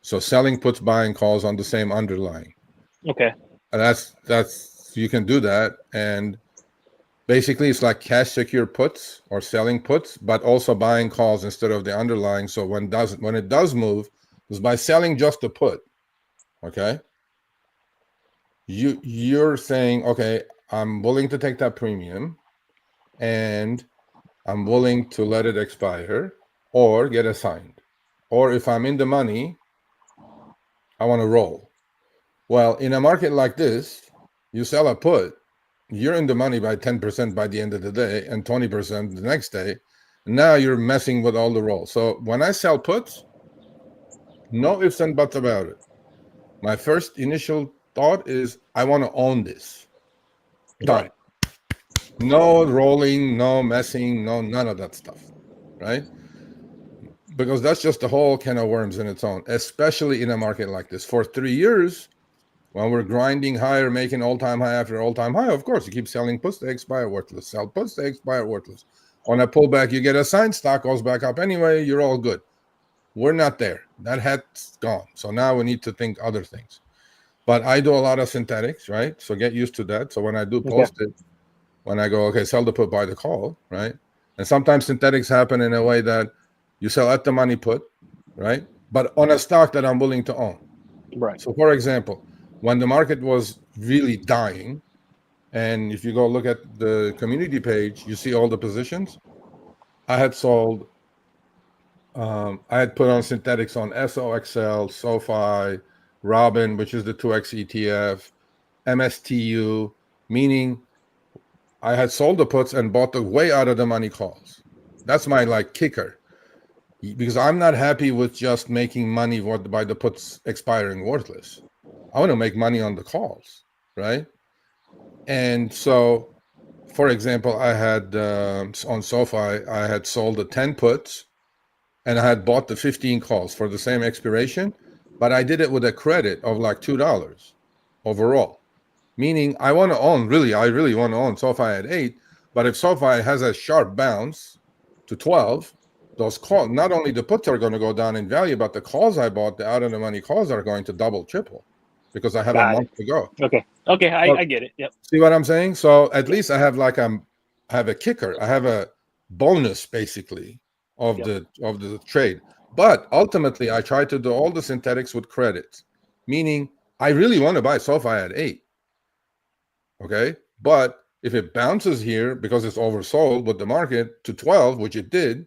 So selling puts, buying calls on the same underlying. Okay. And that's you can do that. And basically it's like cash secure puts or selling puts, but also buying calls instead of the underlying. So when it does move, is by selling just the put. Okay. You're saying, okay, I'm willing to take that premium. and I'm willing to let it expire or get assigned. Or if I'm in the money, I want to roll. Well, in a market like this, you sell a put, you're in the money by 10% by the end of the day and 20% the next day. Now you're messing with all the rolls. So when I sell puts, no ifs and buts about it. My first initial thought is I want to own this. Done. Right. No rolling, no messing, no none of that stuff, right? Because that's just a whole can of worms in its own, especially in a market like this. For 3 years, when we're grinding higher, making all-time high after all-time high, of course, you keep selling puts, they expire worthless. Sell puts, they expire worthless. On a pullback, you get assigned, stock goes back up anyway, you're all good. We're not there. That hat's gone. So now we need to think other things. But I do a lot of synthetics, right? So get used to that. So when I do post it, when I go, okay, sell the put, buy the call, right? And sometimes synthetics happen in a way that you sell at the money put, right? But on a stock that I'm willing to own. Right. So for example, when the market was really dying, and if you go look at the community page, you see all the positions. I had sold, I had put on synthetics on SOXL, SoFi, Robin, which is the 2X ETF, MSTU, meaning I had sold the puts and bought the way out of the money calls. That's my like kicker, because I'm not happy with just making money by the puts expiring worthless. I want to make money on the calls, right? And so, for example, I had on SoFi, I had sold the 10 puts and I had bought the 15 calls for the same expiration, but I did it with a credit of like $2 overall. Meaning I want to own, I really want to own SoFi at 8, but if SoFi has a sharp bounce to 12, those calls, not only the puts are going to go down in value, but the calls I bought, the out of the money calls, are going to double, triple, because I have a month to go. Okay. Okay, I get it. Yep. See what I'm saying? So at least I have like I have a kicker. I have a bonus basically of the trade. But ultimately, I try to do all the synthetics with credits, meaning I really want to buy SoFi at 8. Okay, but if it bounces here because it's oversold with the market to 12, which it did,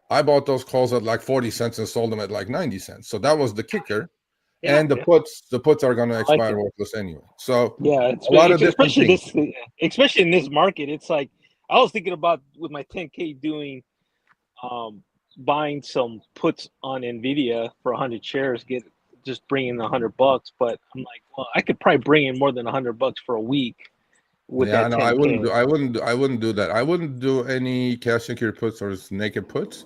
I bought those calls at like 40 cents and sold them at like 90 cents. So that was the kicker. Yeah, and the puts are going to expire worthless anyway. So yeah, a lot of different things. Especially in this market, it's like I was thinking about with my 10K doing buying some puts on Nvidia for 100 shares, just bring in $100, but I'm like, well, I could probably bring in more than $100 for a week with that 10K. I wouldn't do that. I wouldn't do any cash secured puts or naked puts.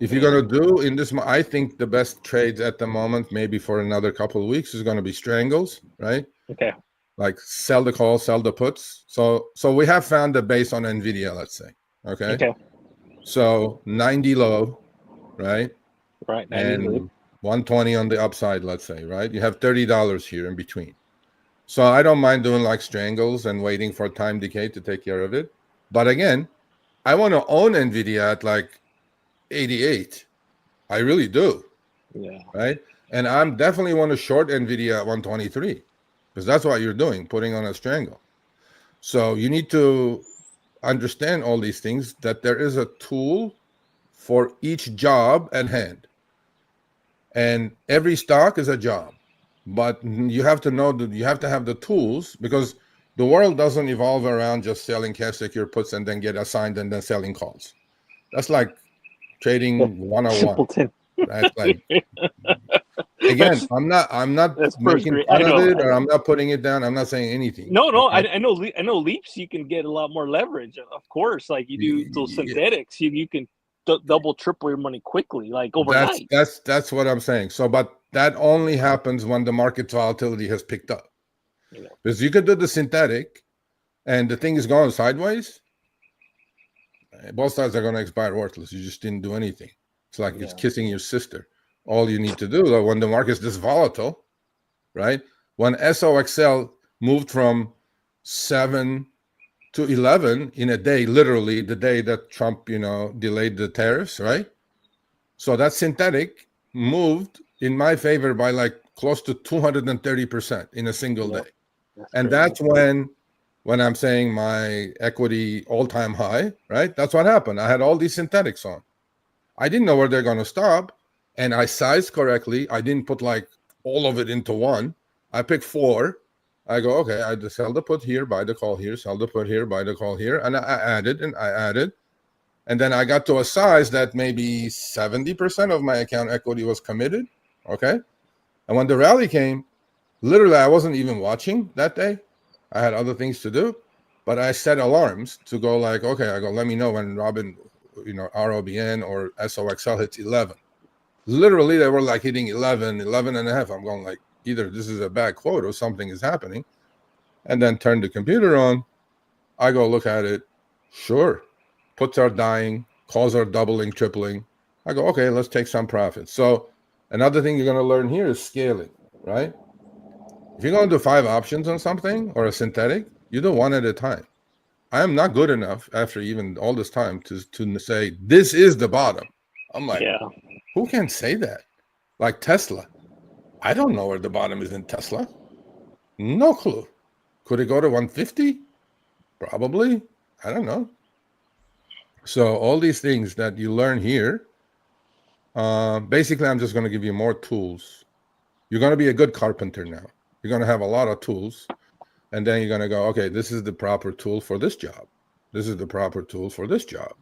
If you're going to do in this, I think the best trades at the moment, maybe for another couple of weeks, is going to be strangles, right? Okay. Like sell the call, sell the puts. So we have found the base on Nvidia, let's say. Okay. Okay. So 90 low, right? Right. 90 and low. 120 on the upside, let's say, right? You have $30 here in between. So I don't mind doing like strangles and waiting for time decay to take care of it. But again, I want to own Nvidia at like 88. I really do. Yeah. Right. And I'm definitely want to short Nvidia at 123, because that's what you're doing, putting on a strangle. So you need to understand all these things, that there is a tool for each job at hand. And every stock is a job. But you have to know that you have to have the tools, because the world doesn't evolve around just selling cash secure puts and then get assigned and then selling calls. That's like trading 101. That's like, again, I'm not making fun of it, or I'm not putting it down. I'm not saying anything. No, okay? I know leaps. You can get a lot more leverage, of course. Like you do those synthetics, you can double, triple your money quickly, like overnight. That's what I'm saying. So, but that only happens when the market volatility has picked up. Yeah. Because you could do the synthetic, and the thing is going sideways. Both sides are going to expire worthless. You just didn't do anything. It's like it's kissing your sister. All you need to do, though, when the market's this volatile, right? When SOXL moved from 7 to 11 in a day, literally the day that Trump, delayed the tariffs, right? So that synthetic moved in my favor by like close to 230% in a single day. That's crazy. That's when when I'm saying my equity all-time high, right? That's what happened. I had all these synthetics on. I didn't know where they're going to stop, and I sized correctly. I didn't put like all of it into one. I picked 4. I go, okay, I just sell the put here, buy the call here, sell the put here, buy the call here, and I added, and then I got to a size that maybe 70% of my account equity was committed, okay? And when the rally came, literally, I wasn't even watching that day. I had other things to do, but I set alarms to go like, okay, I go, let me know when ROBN or SOXL hits 11. Literally, they were like hitting 11 and a half. I'm going like, either this is a bad quote or something is happening. And then turn the computer on. I go look at it. Sure. Puts are dying. Calls are doubling, tripling. I go, okay, let's take some profits. So another thing you're going to learn here is scaling, right? If you're going to do 5 options on something or a synthetic, you do one at a time. I am not good enough after even all this time to say this is the bottom. I'm like, Yeah. who can say that? Like Tesla. I don't know where the bottom is in Tesla. No clue. Could it go to 150? Probably. I don't know. So all these things that you learn here, basically, I'm just going to give you more tools. You're going to be a good carpenter now. You're going to have a lot of tools. And then you're going to go, okay, this is the proper tool for this job. This is the proper tool for this job.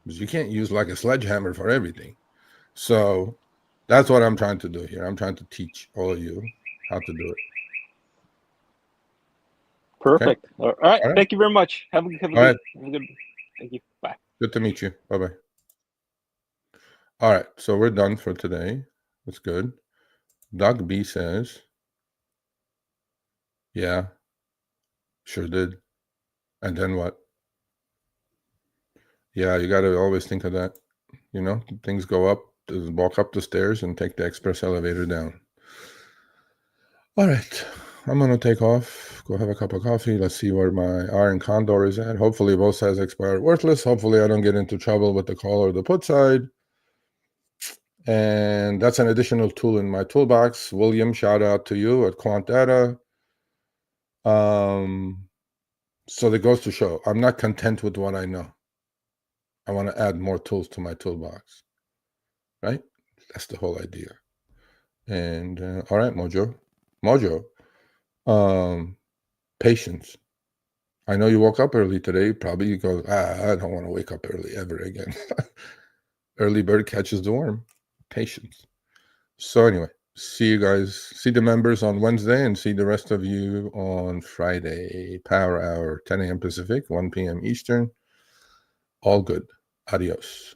Because you can't use like a sledgehammer for everything. So that's what I'm trying to do here. I'm trying to teach all of you how to do it. Perfect. Okay? All right. All right. Thank you very much. Have a good. Thank you. Bye. Good to meet you. Bye-bye. All right. So we're done for today. That's good. Doug B says, yeah, sure did. And then what? Yeah, you got to always think of that. You know, things go up, walk up the stairs and take the express elevator down. All right. I'm going to take off, go have a cup of coffee. Let's see where my iron condor is at. Hopefully both sides expired worthless. Hopefully I don't get into trouble with the call or the put side. And that's an additional tool in my toolbox. William, shout out to you at Quant Data. So that goes to show I'm not content with what I know. I want to add more tools to my toolbox, right? That's the whole idea. And all right, Mojo, patience. I know you woke up early today. Probably you go, I don't want to wake up early ever again. Early bird catches the worm. Patience. So anyway, see you guys. See the members on Wednesday and see the rest of you on Friday. Power Hour, 10 a.m. Pacific, 1 p.m. Eastern. All good. Adios.